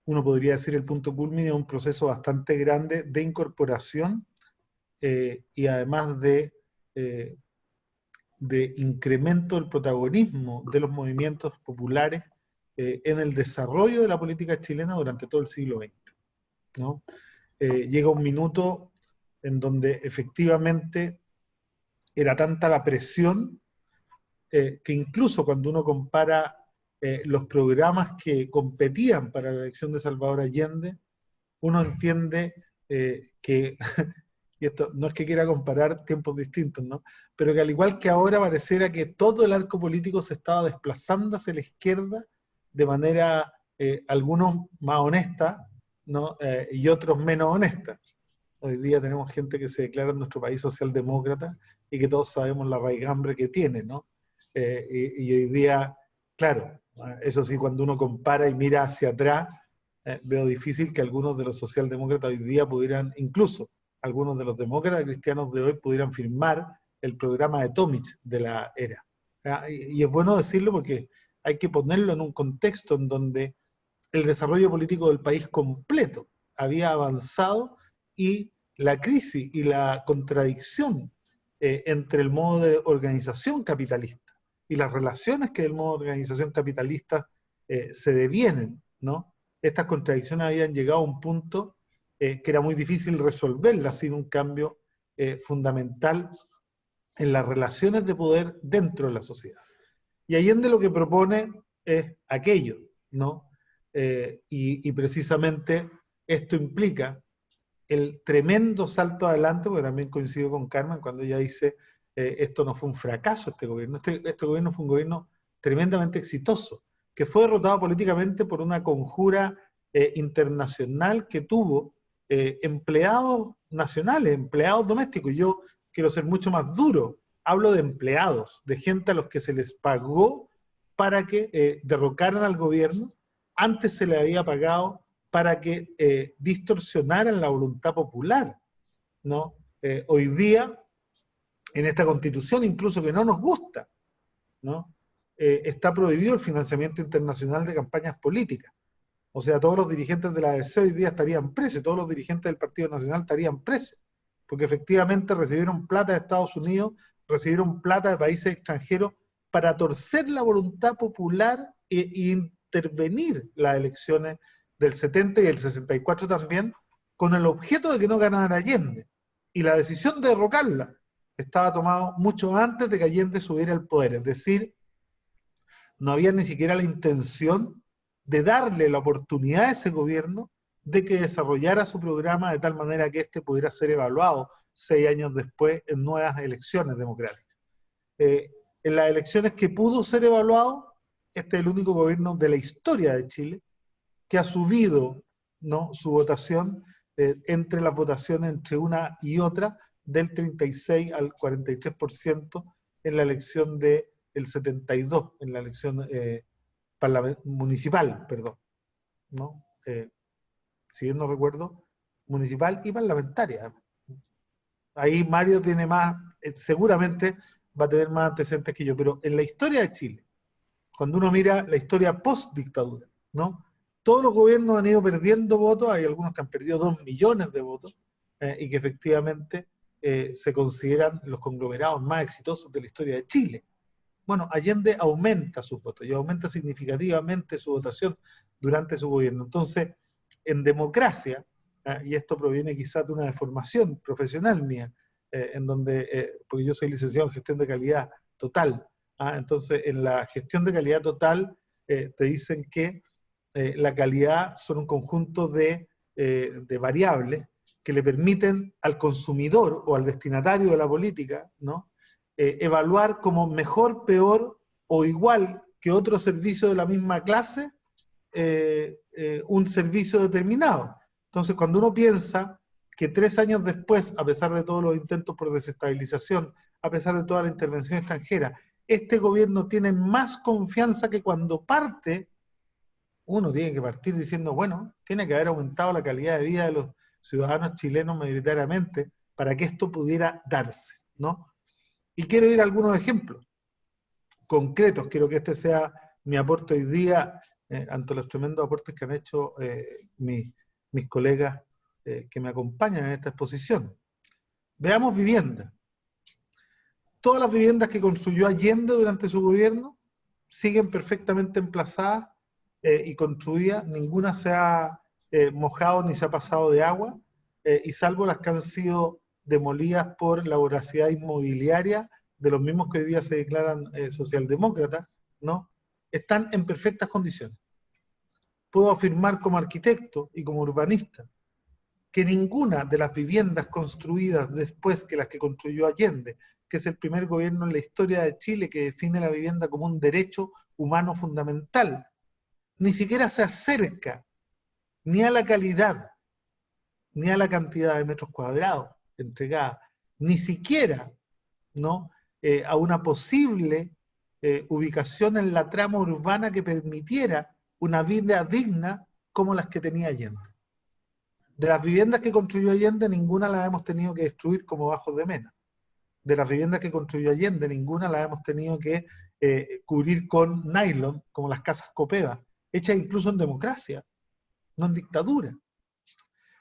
uno podría decir, el punto culmine de un proceso bastante grande de incorporación y además de incremento del protagonismo de los movimientos populares en el desarrollo de la política chilena durante todo el siglo XX, ¿no? Llega un minuto en donde efectivamente era tanta la presión que incluso cuando uno compara los programas que competían para la elección de Salvador Allende, uno entiende que, y esto no es que quiera comparar tiempos distintos, ¿no? Pero que al igual que ahora pareciera que todo el arco político se estaba desplazando hacia la izquierda de manera, algunos más honesta, ¿no? Y otros menos honesta. Hoy día tenemos gente que se declara en nuestro país socialdemócrata y que todos sabemos la raigambre que tiene, ¿no? Y hoy día, claro, eso sí, cuando uno compara y mira hacia atrás, veo difícil que algunos de los socialdemócratas hoy día pudieran, incluso algunos de los demócratas cristianos de hoy pudieran firmar el programa de Tomic de la era. Y es bueno decirlo porque hay que ponerlo en un contexto en donde el desarrollo político del país completo había avanzado y la crisis y la contradicción entre el modo de organización capitalista y las relaciones que del modo de organización capitalista se devienen, ¿no? Estas contradicciones habían llegado a un punto que era muy difícil resolverlas sin un cambio fundamental en las relaciones de poder dentro de la sociedad. Y Allende lo que propone es aquello, ¿no? Y precisamente esto implica el tremendo salto adelante, porque también coincido con Carmen cuando ella dice esto no fue un fracaso este gobierno, este gobierno fue un gobierno tremendamente exitoso, que fue derrotado políticamente por una conjura internacional que tuvo empleados nacionales, empleados domésticos. Y yo quiero ser mucho más duro, hablo de empleados, de gente a los que se les pagó para que derrocaran al gobierno, antes se le había pagado para que distorsionaran la voluntad popular, ¿no? Hoy día, en esta constitución, incluso que no nos gusta, ¿no? Está prohibido el financiamiento internacional de campañas políticas. O sea, todos los dirigentes de la ADC hoy día estarían presos, todos los dirigentes del Partido Nacional estarían presos, porque efectivamente recibieron plata de Estados Unidos, recibieron plata de países extranjeros para torcer la voluntad popular e intervenir las elecciones del 70 y el 64 también, con el objeto de que no ganara Allende. Y la decisión de derrocarla estaba tomada mucho antes de que Allende subiera al poder. Es decir, no había ni siquiera la intención de darle la oportunidad a ese gobierno de que desarrollara su programa de tal manera que éste pudiera ser evaluado 6 años después en nuevas elecciones democráticas. En las elecciones que pudo ser evaluado, este es el único gobierno de la historia de Chile que ha subido, ¿no?, su votación entre las votaciones entre una y otra del 36 al 43% en la elección del 72, en la elección municipal, perdón, ¿no? Si bien no recuerdo, municipal y parlamentaria. Ahí Mario tiene más, seguramente va a tener más antecedentes que yo, pero en la historia de Chile, cuando uno mira la historia post-dictadura, ¿no?, todos los gobiernos han ido perdiendo votos, hay algunos que han perdido 2 millones de votos, y que efectivamente se consideran los conglomerados más exitosos de la historia de Chile. Bueno, Allende aumenta sus votos y aumenta significativamente su votación durante su gobierno. Entonces, en democracia, y esto proviene quizás de una deformación profesional mía, en donde, porque yo soy licenciado en gestión de calidad total, entonces en la gestión de calidad total te dicen que la calidad son un conjunto de variables que le permiten al consumidor o al destinatario de la política, ¿no?, evaluar como mejor, peor o igual que otro servicio de la misma clase, un servicio determinado. Entonces, cuando uno piensa que 3 años después, a pesar de todos los intentos por desestabilización, a pesar de toda la intervención extranjera, este gobierno tiene más confianza que cuando parte, uno tiene que partir diciendo, bueno, tiene que haber aumentado la calidad de vida de los ciudadanos chilenos mayoritariamente para que esto pudiera darse, ¿no? Y quiero ir a algunos ejemplos concretos. Quiero que este sea mi aporte hoy día ante los tremendos aportes que han hecho mis colegas que me acompañan en esta exposición. Veamos vivienda. Todas las viviendas que construyó Allende durante su gobierno siguen perfectamente emplazadas y construidas. Ninguna se ha mojado ni se ha pasado de agua, y salvo las que han sido demolidas por la voracidad inmobiliaria de los mismos que hoy día se declaran socialdemócratas, ¿no? Están en perfectas condiciones. Puedo afirmar como arquitecto y como urbanista que ninguna de las viviendas construidas después que las que construyó Allende, que es el primer gobierno en la historia de Chile que define la vivienda como un derecho humano fundamental, ni siquiera se acerca ni a la calidad, ni a la cantidad de metros cuadrados entregada, ni siquiera, ¿no?, a una posible ubicación en la trama urbana que permitiera una vida digna como las que tenía Allende. De las viviendas que construyó Allende, ninguna las hemos tenido que destruir como Bajos de Mena. De las viviendas que construyó Allende, ninguna las hemos tenido que cubrir con nylon, como las casas Copeva, hechas incluso en democracia, no en dictadura.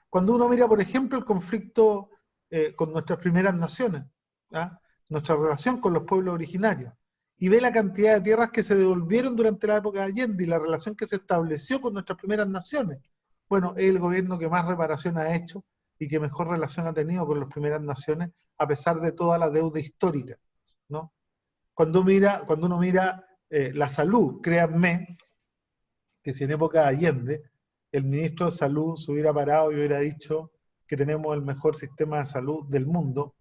Cuando uno mira, por ejemplo, el conflicto con nuestras primeras naciones, ¿ah?, nuestra relación con los pueblos originarios, y ve la cantidad de tierras que se devolvieron durante la época de Allende y la relación que se estableció con nuestras primeras naciones, bueno, es el gobierno que más reparación ha hecho y que mejor relación ha tenido con las primeras naciones, a pesar de toda la deuda histórica, ¿no? Cuando uno mira la salud, créanme, que si en época de Allende el ministro de Salud se hubiera parado y hubiera dicho que tenemos el mejor sistema de salud del mundo,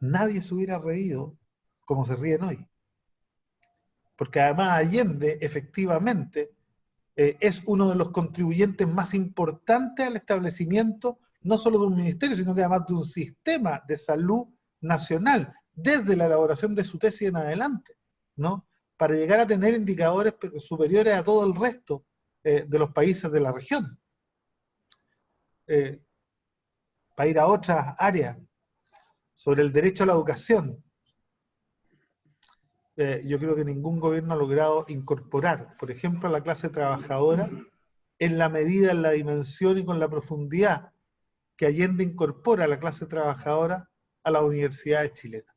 nadie se hubiera reído como se ríen hoy. Porque además Allende, efectivamente, es uno de los contribuyentes más importantes al establecimiento, no solo de un ministerio, sino que además de un sistema de salud nacional, desde la elaboración de su tesis en adelante, ¿no?, para llegar a tener indicadores superiores a todo el resto de los países de la región. Para ir a otras áreas, sobre el derecho a la educación, yo creo que ningún gobierno ha logrado incorporar, por ejemplo, a la clase trabajadora en la medida, en la dimensión y con la profundidad que Allende incorpora a la clase trabajadora a las universidades chilenas,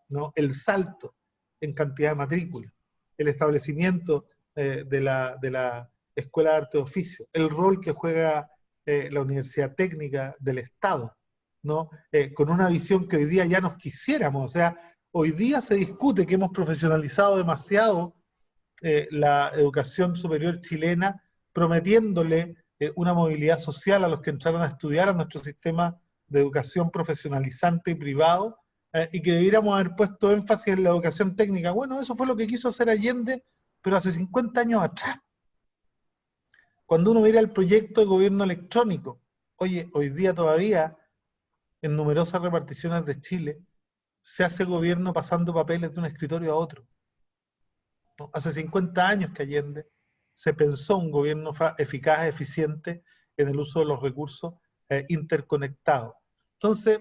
¿no? El salto en cantidad de matrículas, el establecimiento de la Escuela de Arte de Oficio, el rol que juega la Universidad Técnica del Estado, ¿no? Con una visión que hoy día ya nos quisiéramos. O sea, hoy día se discute que hemos profesionalizado demasiado la educación superior chilena, prometiéndole una movilidad social a los que entraron a estudiar a nuestro sistema de educación profesionalizante y privado, y que debiéramos haber puesto énfasis en la educación técnica. Bueno, eso fue lo que quiso hacer Allende, pero hace 50 años atrás. Cuando uno mira el proyecto de gobierno electrónico, oye, hoy día todavía, en numerosas reparticiones de Chile, se hace gobierno pasando papeles de un escritorio a otro, ¿no? Hace 50 años que Allende se pensó un gobierno eficaz, eficiente en el uso de los recursos interconectados. Entonces,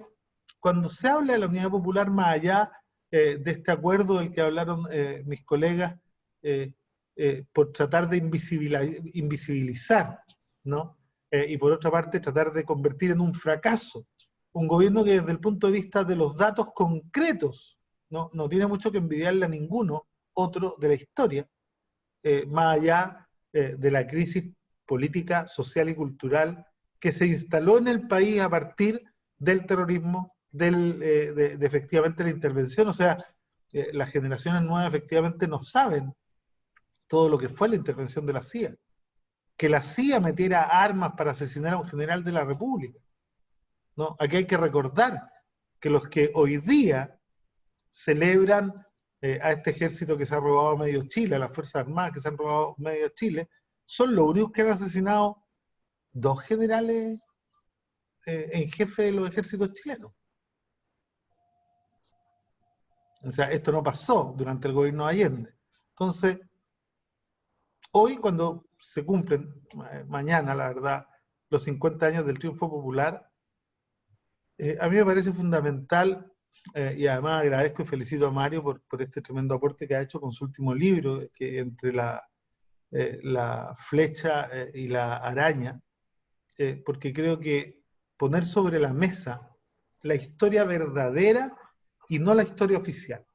cuando se habla de la unidad popular, más allá de este acuerdo del que hablaron mis colegas, por tratar de invisibilizar, ¿no? Y por otra parte tratar de convertir en un fracaso un gobierno que desde el punto de vista de los datos concretos no tiene mucho que envidiarle a ninguno otro de la historia, más allá de la crisis política, social y cultural que se instaló en el país a partir del terrorismo, de efectivamente la intervención. O sea, las generaciones nuevas efectivamente no saben todo lo que fue la intervención de la CIA. Que la CIA metiera armas para asesinar a un general de la República, ¿no? Aquí hay que recordar que los que hoy día celebran a este ejército que se ha robado medio Chile, a las Fuerzas Armadas que se han robado medio Chile, son los únicos que han asesinado 2 generales en jefe de los ejércitos chilenos. O sea, esto no pasó durante el gobierno de Allende. Entonces, hoy cuando se cumplen, mañana la verdad, los 50 años del triunfo popular, a mí me parece fundamental, y además agradezco y felicito a Mario por este tremendo aporte que ha hecho con su último libro, que entre la flecha y la araña, porque creo que poner sobre la mesa la historia verdadera y no la historia oficial,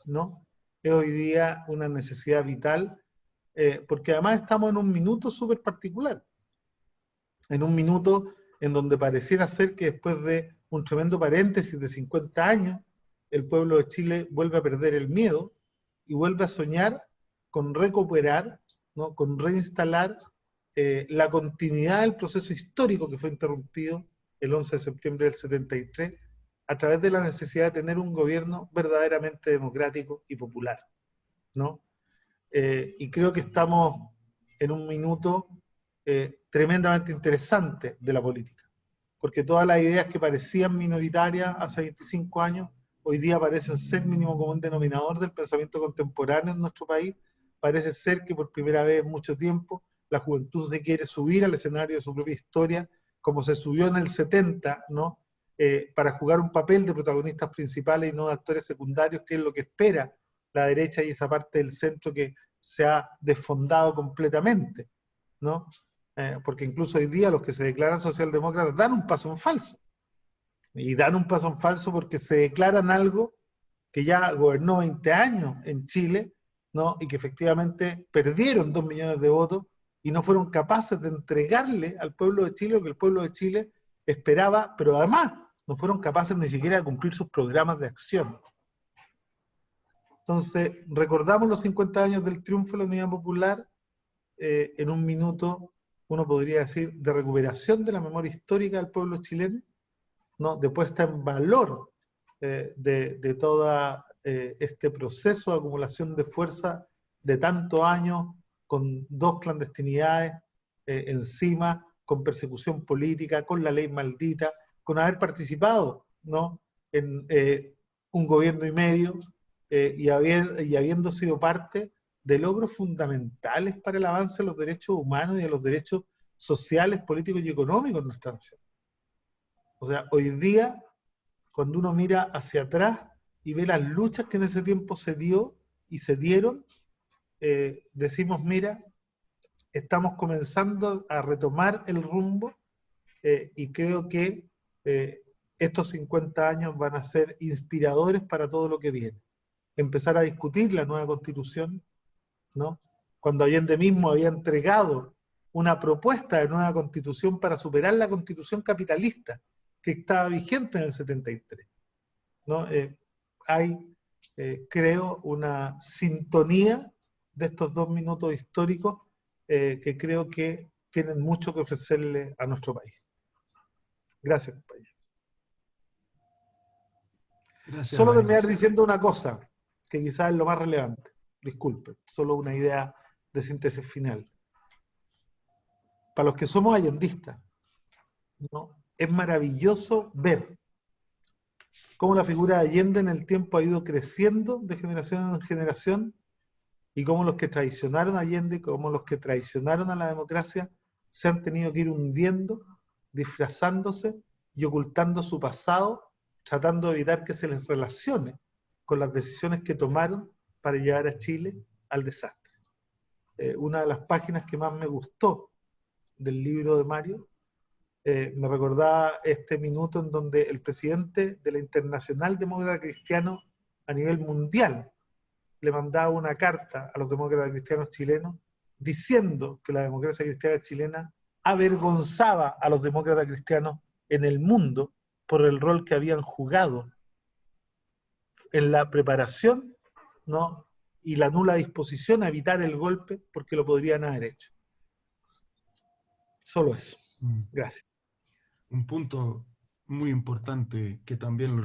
¿no? Es hoy día una necesidad vital, porque además estamos en un minuto súper particular, en un minuto en donde pareciera ser que después de un tremendo paréntesis de 50 años, el pueblo de Chile vuelve a perder el miedo y vuelve a soñar con recuperar, ¿no?, con reinstalar la continuidad del proceso histórico que fue interrumpido el 11 de septiembre del 73 a través de la necesidad de tener un gobierno verdaderamente democrático y popular, ¿no? Y creo que estamos en un minuto tremendamente interesante de la política, porque todas las ideas que parecían minoritarias hace 25 años, hoy día parecen ser mínimo común denominador del pensamiento contemporáneo en nuestro país. Parece ser que por primera vez en mucho tiempo la juventud se quiere subir al escenario de su propia historia, como se subió en el 70, ¿no? Para jugar un papel de protagonistas principales y no de actores secundarios, que es lo que espera la derecha y esa parte del centro que se ha desfondado completamente, ¿no? Porque incluso hoy día los que se declaran socialdemócratas dan un paso en falso. Y dan un paso en falso porque se declaran algo que ya gobernó 20 años en Chile, ¿no? Y que efectivamente perdieron 2 millones de votos y no fueron capaces de entregarle al pueblo de Chile lo que el pueblo de Chile esperaba, pero además no fueron capaces ni siquiera de cumplir sus programas de acción. Entonces, recordamos los 50 años del triunfo de la Unidad Popular en un minuto, uno podría decir, de recuperación de la memoria histórica del pueblo chileno, ¿no?, de puesta en valor de todo este proceso de acumulación de fuerza de tantos años, con 2 clandestinidades encima, con persecución política, con la ley maldita, con haber participado, ¿no?, en un gobierno y medio y habiendo sido parte de logros fundamentales para el avance de los derechos humanos y de los derechos sociales, políticos y económicos en nuestra nación. O sea, hoy día, cuando uno mira hacia atrás y ve las luchas que en ese tiempo se dio y se dieron, decimos, mira, estamos comenzando a retomar el rumbo y creo que estos 50 años van a ser inspiradores para todo lo que viene. Empezar a discutir la nueva Constitución, ¿no? Cuando Allende mismo había entregado una propuesta de nueva Constitución para superar la Constitución capitalista que estaba vigente en el 73, ¿no? Hay, creo, una sintonía de estos 2 minutos históricos que creo que tienen mucho que ofrecerle a nuestro país. Gracias, compañero. Gracias, Solo Mario. terminar diciendo una cosa, que quizás es lo más relevante. Disculpen, solo una idea de síntesis final. Para los que somos allendistas, ¿no?, es maravilloso ver cómo la figura de Allende en el tiempo ha ido creciendo de generación en generación y cómo los que traicionaron a Allende, cómo los que traicionaron a la democracia se han tenido que ir hundiendo, disfrazándose y ocultando su pasado, tratando de evitar que se les relacione con las decisiones que tomaron para llevar a Chile al desastre. Una de las páginas que más me gustó del libro de Mario me recordaba este minuto en donde el presidente de la Internacional Demócrata Cristiano a nivel mundial le mandaba una carta a los demócratas cristianos chilenos diciendo que la democracia cristiana chilena avergonzaba a los demócratas cristianos en el mundo por el rol que habían jugado en la preparación, ¿no?, y la nula disposición a evitar el golpe porque lo podrían haber hecho. Solo eso. Gracias. Un punto muy importante que también lo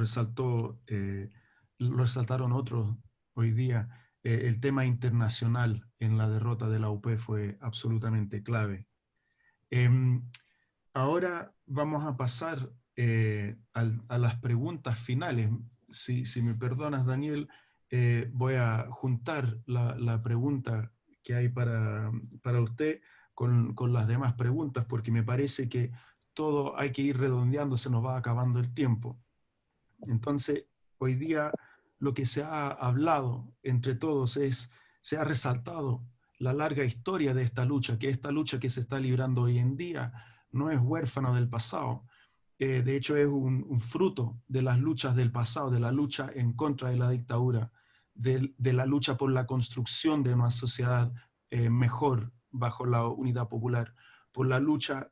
resaltaron otros hoy día, el tema internacional en la derrota de la UP fue absolutamente clave. Ahora vamos a pasar a las preguntas finales. Si me perdonas, Daniel, voy a juntar la pregunta que hay para usted con las demás preguntas, porque me parece que todo hay que ir redondeando, se nos va acabando el tiempo. Entonces, hoy día lo que se ha hablado entre todos se ha resaltado la larga historia de esta lucha, que esta lucha que se está librando hoy en día no es huérfano del pasado. De hecho, es un fruto de las luchas del pasado, de la lucha en contra de la dictadura, de la lucha por la construcción de una sociedad mejor bajo la unidad popular, por la lucha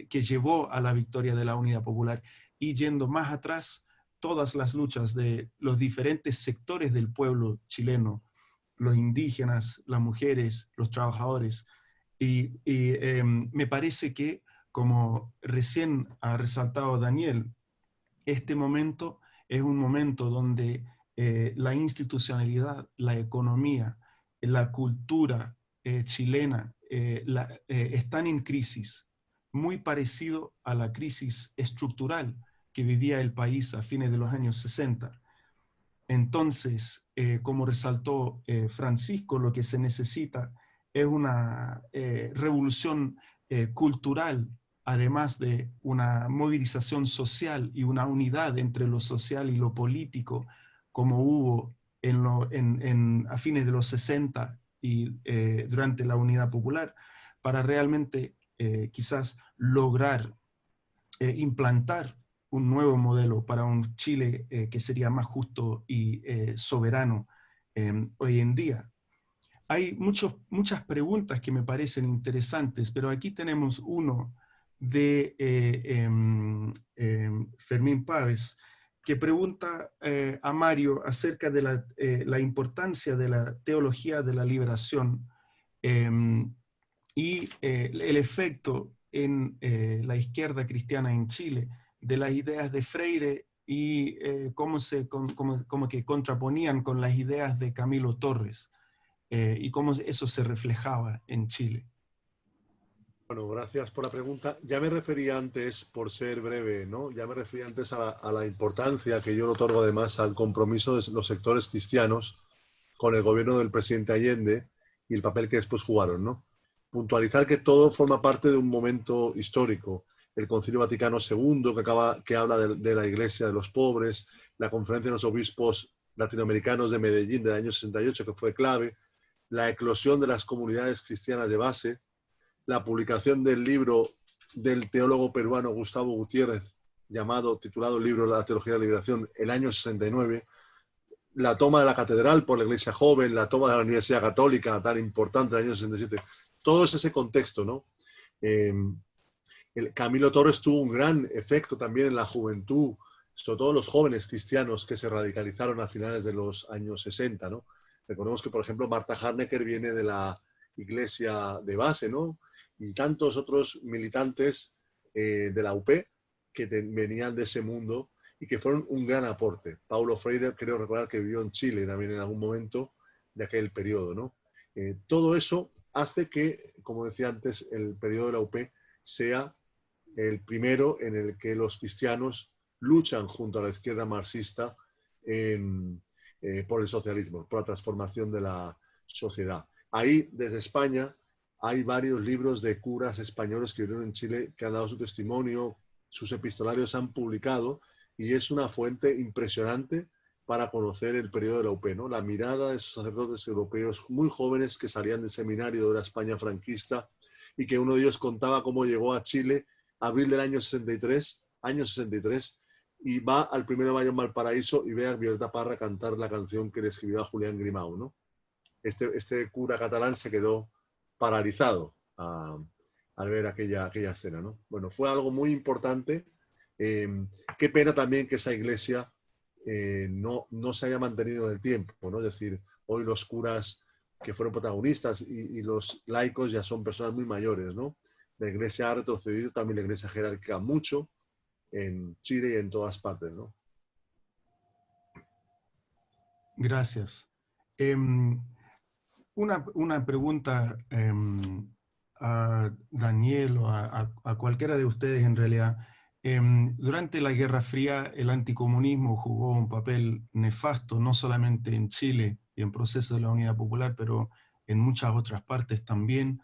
que llevó a la victoria de la unidad popular. Y yendo más atrás, todas las luchas de los diferentes sectores del pueblo chileno, los indígenas, las mujeres, los trabajadores. Me parece que, como recién ha resaltado Daniel, este momento es un momento donde la institucionalidad, la economía, la cultura chilena están en crisis, muy parecido a la crisis estructural que vivía el país a fines de los años 60. Entonces, como resaltó Francisco, lo que se necesita es una revolución cultural, además de una movilización social y una unidad entre lo social y lo político, como hubo a fines de los 60 y durante la Unidad Popular, para realmente quizás lograr implantar un nuevo modelo para un Chile que sería más justo y soberano hoy en día. Hay muchas preguntas que me parecen interesantes, pero aquí tenemos uno de Fermín Páez, que pregunta a Mario acerca de la importancia de la teología de la liberación y el efecto en la izquierda cristiana en Chile de las ideas de Freire y cómo que contraponían con las ideas de Camilo Torres y cómo eso se reflejaba en Chile. Bueno, gracias por la pregunta. Ya me refería antes, por ser breve, ¿no? Ya me refería antes a la importancia que yo le otorgo además al compromiso de los sectores cristianos con el gobierno del presidente Allende y el papel que después jugaron, ¿no? Puntualizar que todo forma parte de un momento histórico. El Concilio Vaticano II, que habla de la Iglesia de los pobres, la Conferencia de los Obispos Latinoamericanos de Medellín del año 68, que fue clave, la eclosión de las comunidades cristianas de base, la publicación del libro del teólogo peruano Gustavo Gutiérrez, titulado el libro La Teología de la Liberación, el año 69, la toma de la catedral por la Iglesia Joven, la toma de la Universidad Católica, tan importante en el año 67, todo es ese contexto, ¿no? Camilo Torres tuvo un gran efecto también en la juventud, sobre todo los jóvenes cristianos que se radicalizaron a finales de los años 60, ¿no? Recordemos que, por ejemplo, Marta Harnecker viene de la iglesia de base, ¿no? Y tantos otros militantes de la UP que venían de ese mundo y que fueron un gran aporte. Paulo Freire, creo recordar que vivió en Chile también en algún momento de aquel periodo, ¿no? Todo eso hace que, como decía antes, el periodo de la UP sea el primero en el que los cristianos luchan junto a la izquierda marxista por el socialismo, por la transformación de la sociedad. Ahí, desde España, hay varios libros de curas españoles que vivieron en Chile que han dado su testimonio, sus epistolarios se han publicado y es una fuente impresionante para conocer el periodo de la UP, ¿no? La mirada de esos sacerdotes europeos muy jóvenes que salían del seminario de la España franquista y que uno de ellos contaba cómo llegó a Chile abril del año 63, y va al 1 de mayo en Valparaíso y ve a Violeta Parra cantar la canción que le escribió a Julián Grimau, ¿no? Este cura catalán se quedó paralizado al ver aquella escena, ¿no? Bueno, fue algo muy importante. Qué pena también que esa iglesia no se haya mantenido en el tiempo, ¿no? Es decir, hoy los curas que fueron protagonistas y los laicos ya son personas muy mayores, ¿no? La iglesia ha retrocedido, también la iglesia jerárquica mucho en Chile y en todas partes, ¿no? Gracias. Una pregunta a Daniel o a cualquiera de ustedes en realidad. Durante la Guerra Fría el anticomunismo jugó un papel nefasto, no solamente en Chile y en proceso de la Unidad Popular, pero en muchas otras partes también.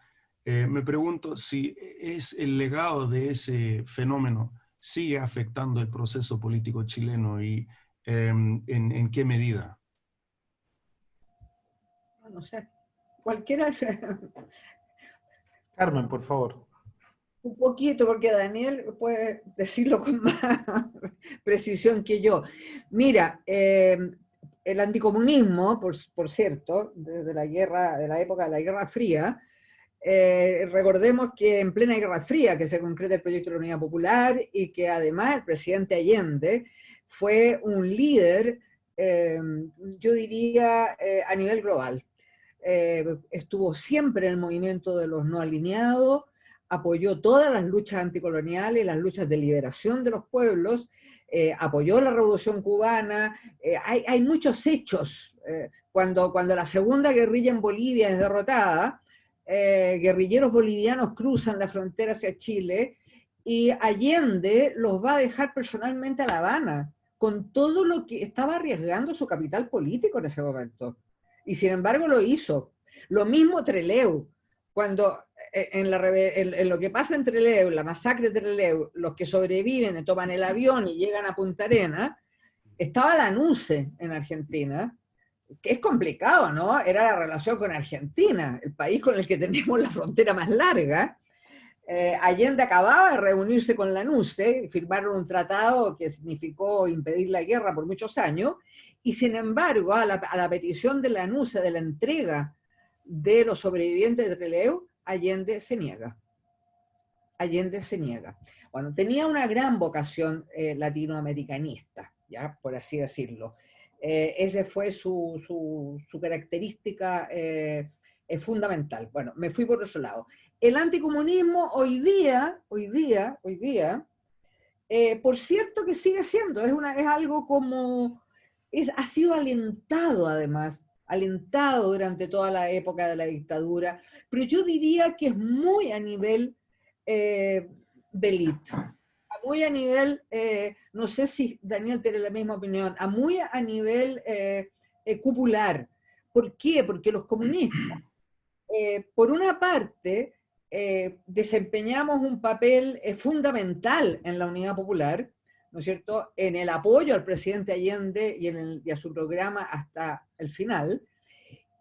Me pregunto si es el legado de ese fenómeno sigue afectando el proceso político chileno y en qué medida. No sé, cualquiera. Carmen, por favor. Un poquito, porque Daniel puede decirlo con más precisión que yo. Mira, el anticomunismo, por cierto, desde de la época de la Guerra Fría, recordemos que en plena Guerra Fría que se concreta el proyecto de la Unidad Popular y que además el presidente Allende fue un líder, yo diría, a nivel global. Estuvo siempre en el movimiento de los no alineados, apoyó todas las luchas anticoloniales, las luchas de liberación de los pueblos, apoyó la Revolución Cubana. Hay muchos hechos. Cuando la segunda guerrilla en Bolivia es derrotada, guerrilleros bolivianos cruzan la frontera hacia Chile y Allende los va a dejar personalmente a La Habana, con todo lo que estaba arriesgando su capital político en ese momento. Y sin embargo lo hizo. Lo mismo Trelew, cuando en lo que pasa en Trelew, la masacre de Trelew, los que sobreviven toman el avión y llegan a Punta Arenas, estaba la NUCE en Argentina, que es complicado, ¿no? Era la relación con Argentina, el país con el que tenemos la frontera más larga. Allende acababa de reunirse con la NUCE, firmaron un tratado que significó impedir la guerra por muchos años, y sin embargo, a la petición de la NUCE de la entrega de los sobrevivientes de Trelew, Allende se niega. Allende se niega. Bueno, tenía una gran vocación latinoamericanista, ya, por así decirlo. Esa fue su característica fundamental. Bueno, me fui por otro lado. El anticomunismo hoy día, por cierto que sigue siendo, es algo como, ha sido alentado además, alentado durante toda la época de la dictadura, pero yo diría que es muy a nivel de élite, muy a nivel, no sé si Daniel tiene la misma opinión, muy a nivel cupular. ¿Por qué? Porque los comunistas, por una parte, desempeñamos un papel fundamental en la Unidad Popular, ¿no es cierto?, en el apoyo al presidente Allende y a su programa hasta el final,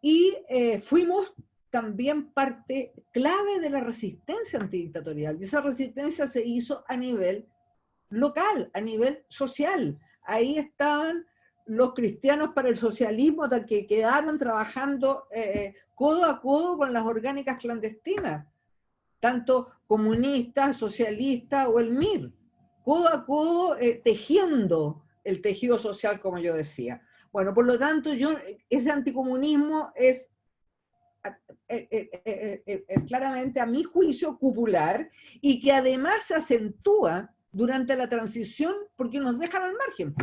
y fuimos también parte clave de la resistencia antidictatorial, y esa resistencia se hizo a nivel local, a nivel social. Ahí estaban los cristianos para el socialismo que quedaron trabajando codo a codo con las orgánicas clandestinas, tanto comunistas, socialistas o el MIR, codo a codo tejiendo el tejido social, como yo decía. Bueno, por lo tanto, ese anticomunismo es claramente, a mi juicio, cupular, y que además se acentúa durante la transición porque nos dejan al margen.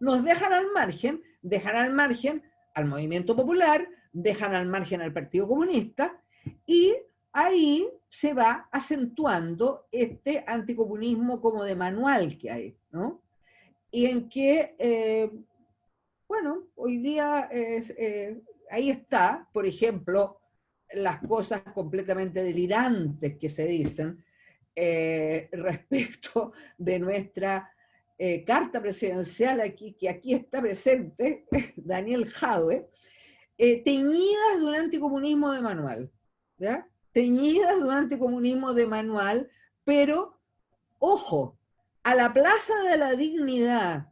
Nos dejan al margen al movimiento popular, dejan al margen al Partido Comunista, y ahí se va acentuando este anticomunismo como de manual que hay, ¿no? Y en que, bueno, hoy día ahí está, por ejemplo, las cosas completamente delirantes que se dicen respecto de nuestra carta presidencial que aquí está presente, Daniel Jadwe, teñidas de un anticomunismo de manual, ¿ya? Teñidas de un anticomunismo de manual, pero, ojo, a la Plaza de la Dignidad,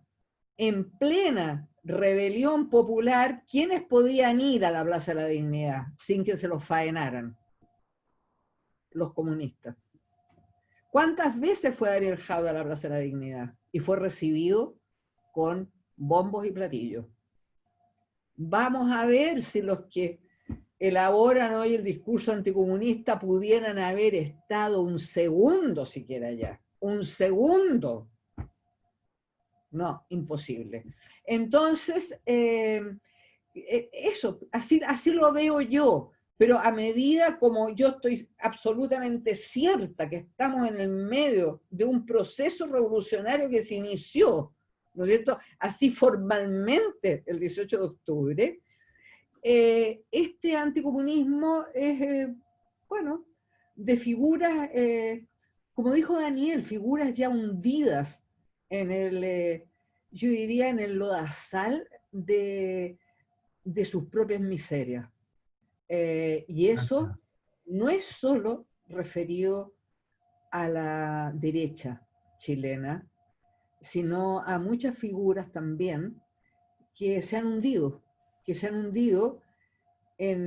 en plena rebelión popular, ¿quiénes podían ir a la Plaza de la Dignidad sin que se los faenaran? Los comunistas. ¿Cuántas veces fue Daniel Jadwe a la Plaza de la Dignidad? Y fue recibido con bombos y platillos. Vamos a ver si los que elaboran hoy el discurso anticomunista pudieran haber estado un segundo siquiera allá. Un segundo. No, imposible. Entonces, eso, así lo veo yo, pero a medida como yo estoy absolutamente cierta que estamos en el medio de un proceso revolucionario que se inició, ¿no es cierto?, así formalmente el 18 de octubre, este anticomunismo es, bueno, de figuras, como dijo Daniel, figuras ya hundidas en el, yo diría, en el lodazal de sus propias miserias. Y eso no es solo referido a la derecha chilena, sino a muchas figuras también que se han hundido,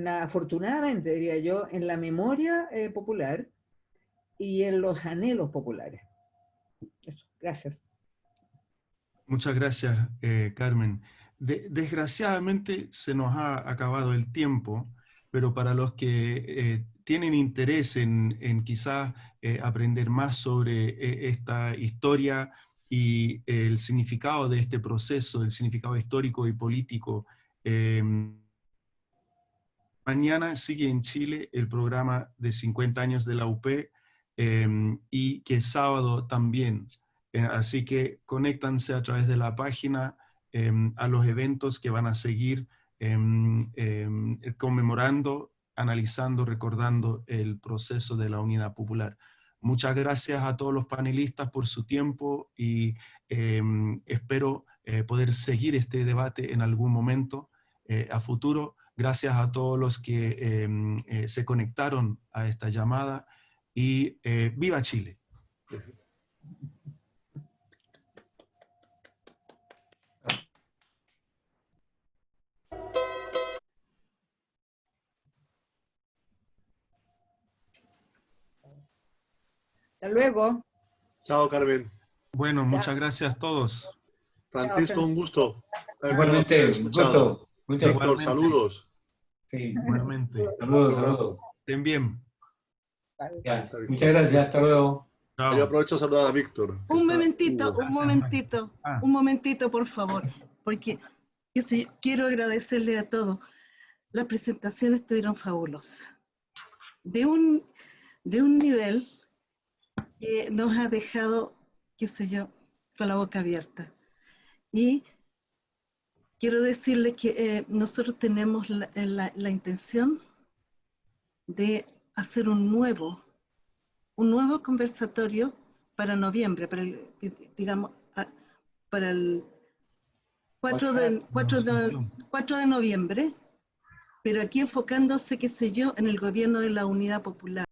afortunadamente diría yo, en la memoria popular y en los anhelos populares. Eso, gracias. Muchas gracias, Carmen. Desgraciadamente se nos ha acabado el tiempo, pero para los que tienen interés en quizás aprender más sobre esta historia y el significado de este proceso, el significado histórico y político, mañana sigue en Chile el programa de 50 años de la UP y que sábado también. Así que conéctanse a través de la página a los eventos que van a seguir conmemorando, analizando, recordando el proceso de la Unidad Popular. Muchas gracias a todos los panelistas por su tiempo y espero poder seguir este debate en algún momento a futuro. Gracias a todos los que se conectaron a esta llamada y ¡viva Chile! Hasta luego. Chao, Carmen. Bueno, muchas gracias a todos. Francisco, un gusto. Igualmente, un gusto. Muchas Víctor, gracias. saludos. Sí, Igualmente. saludos. Estén bien. Ya, muchas gracias, hasta luego. Chao. Yo aprovecho a saludar a Víctor. Un momentito, Ah. un momentito, por favor, porque quiero agradecerle a todos. Las presentaciones estuvieron fabulosas. De un nivel que nos ha dejado, qué sé yo, con la boca abierta. Y quiero decirles que nosotros tenemos la intención de hacer un nuevo conversatorio para noviembre, para el 4 de noviembre, pero aquí enfocándose, qué sé yo, en el gobierno de la Unidad Popular.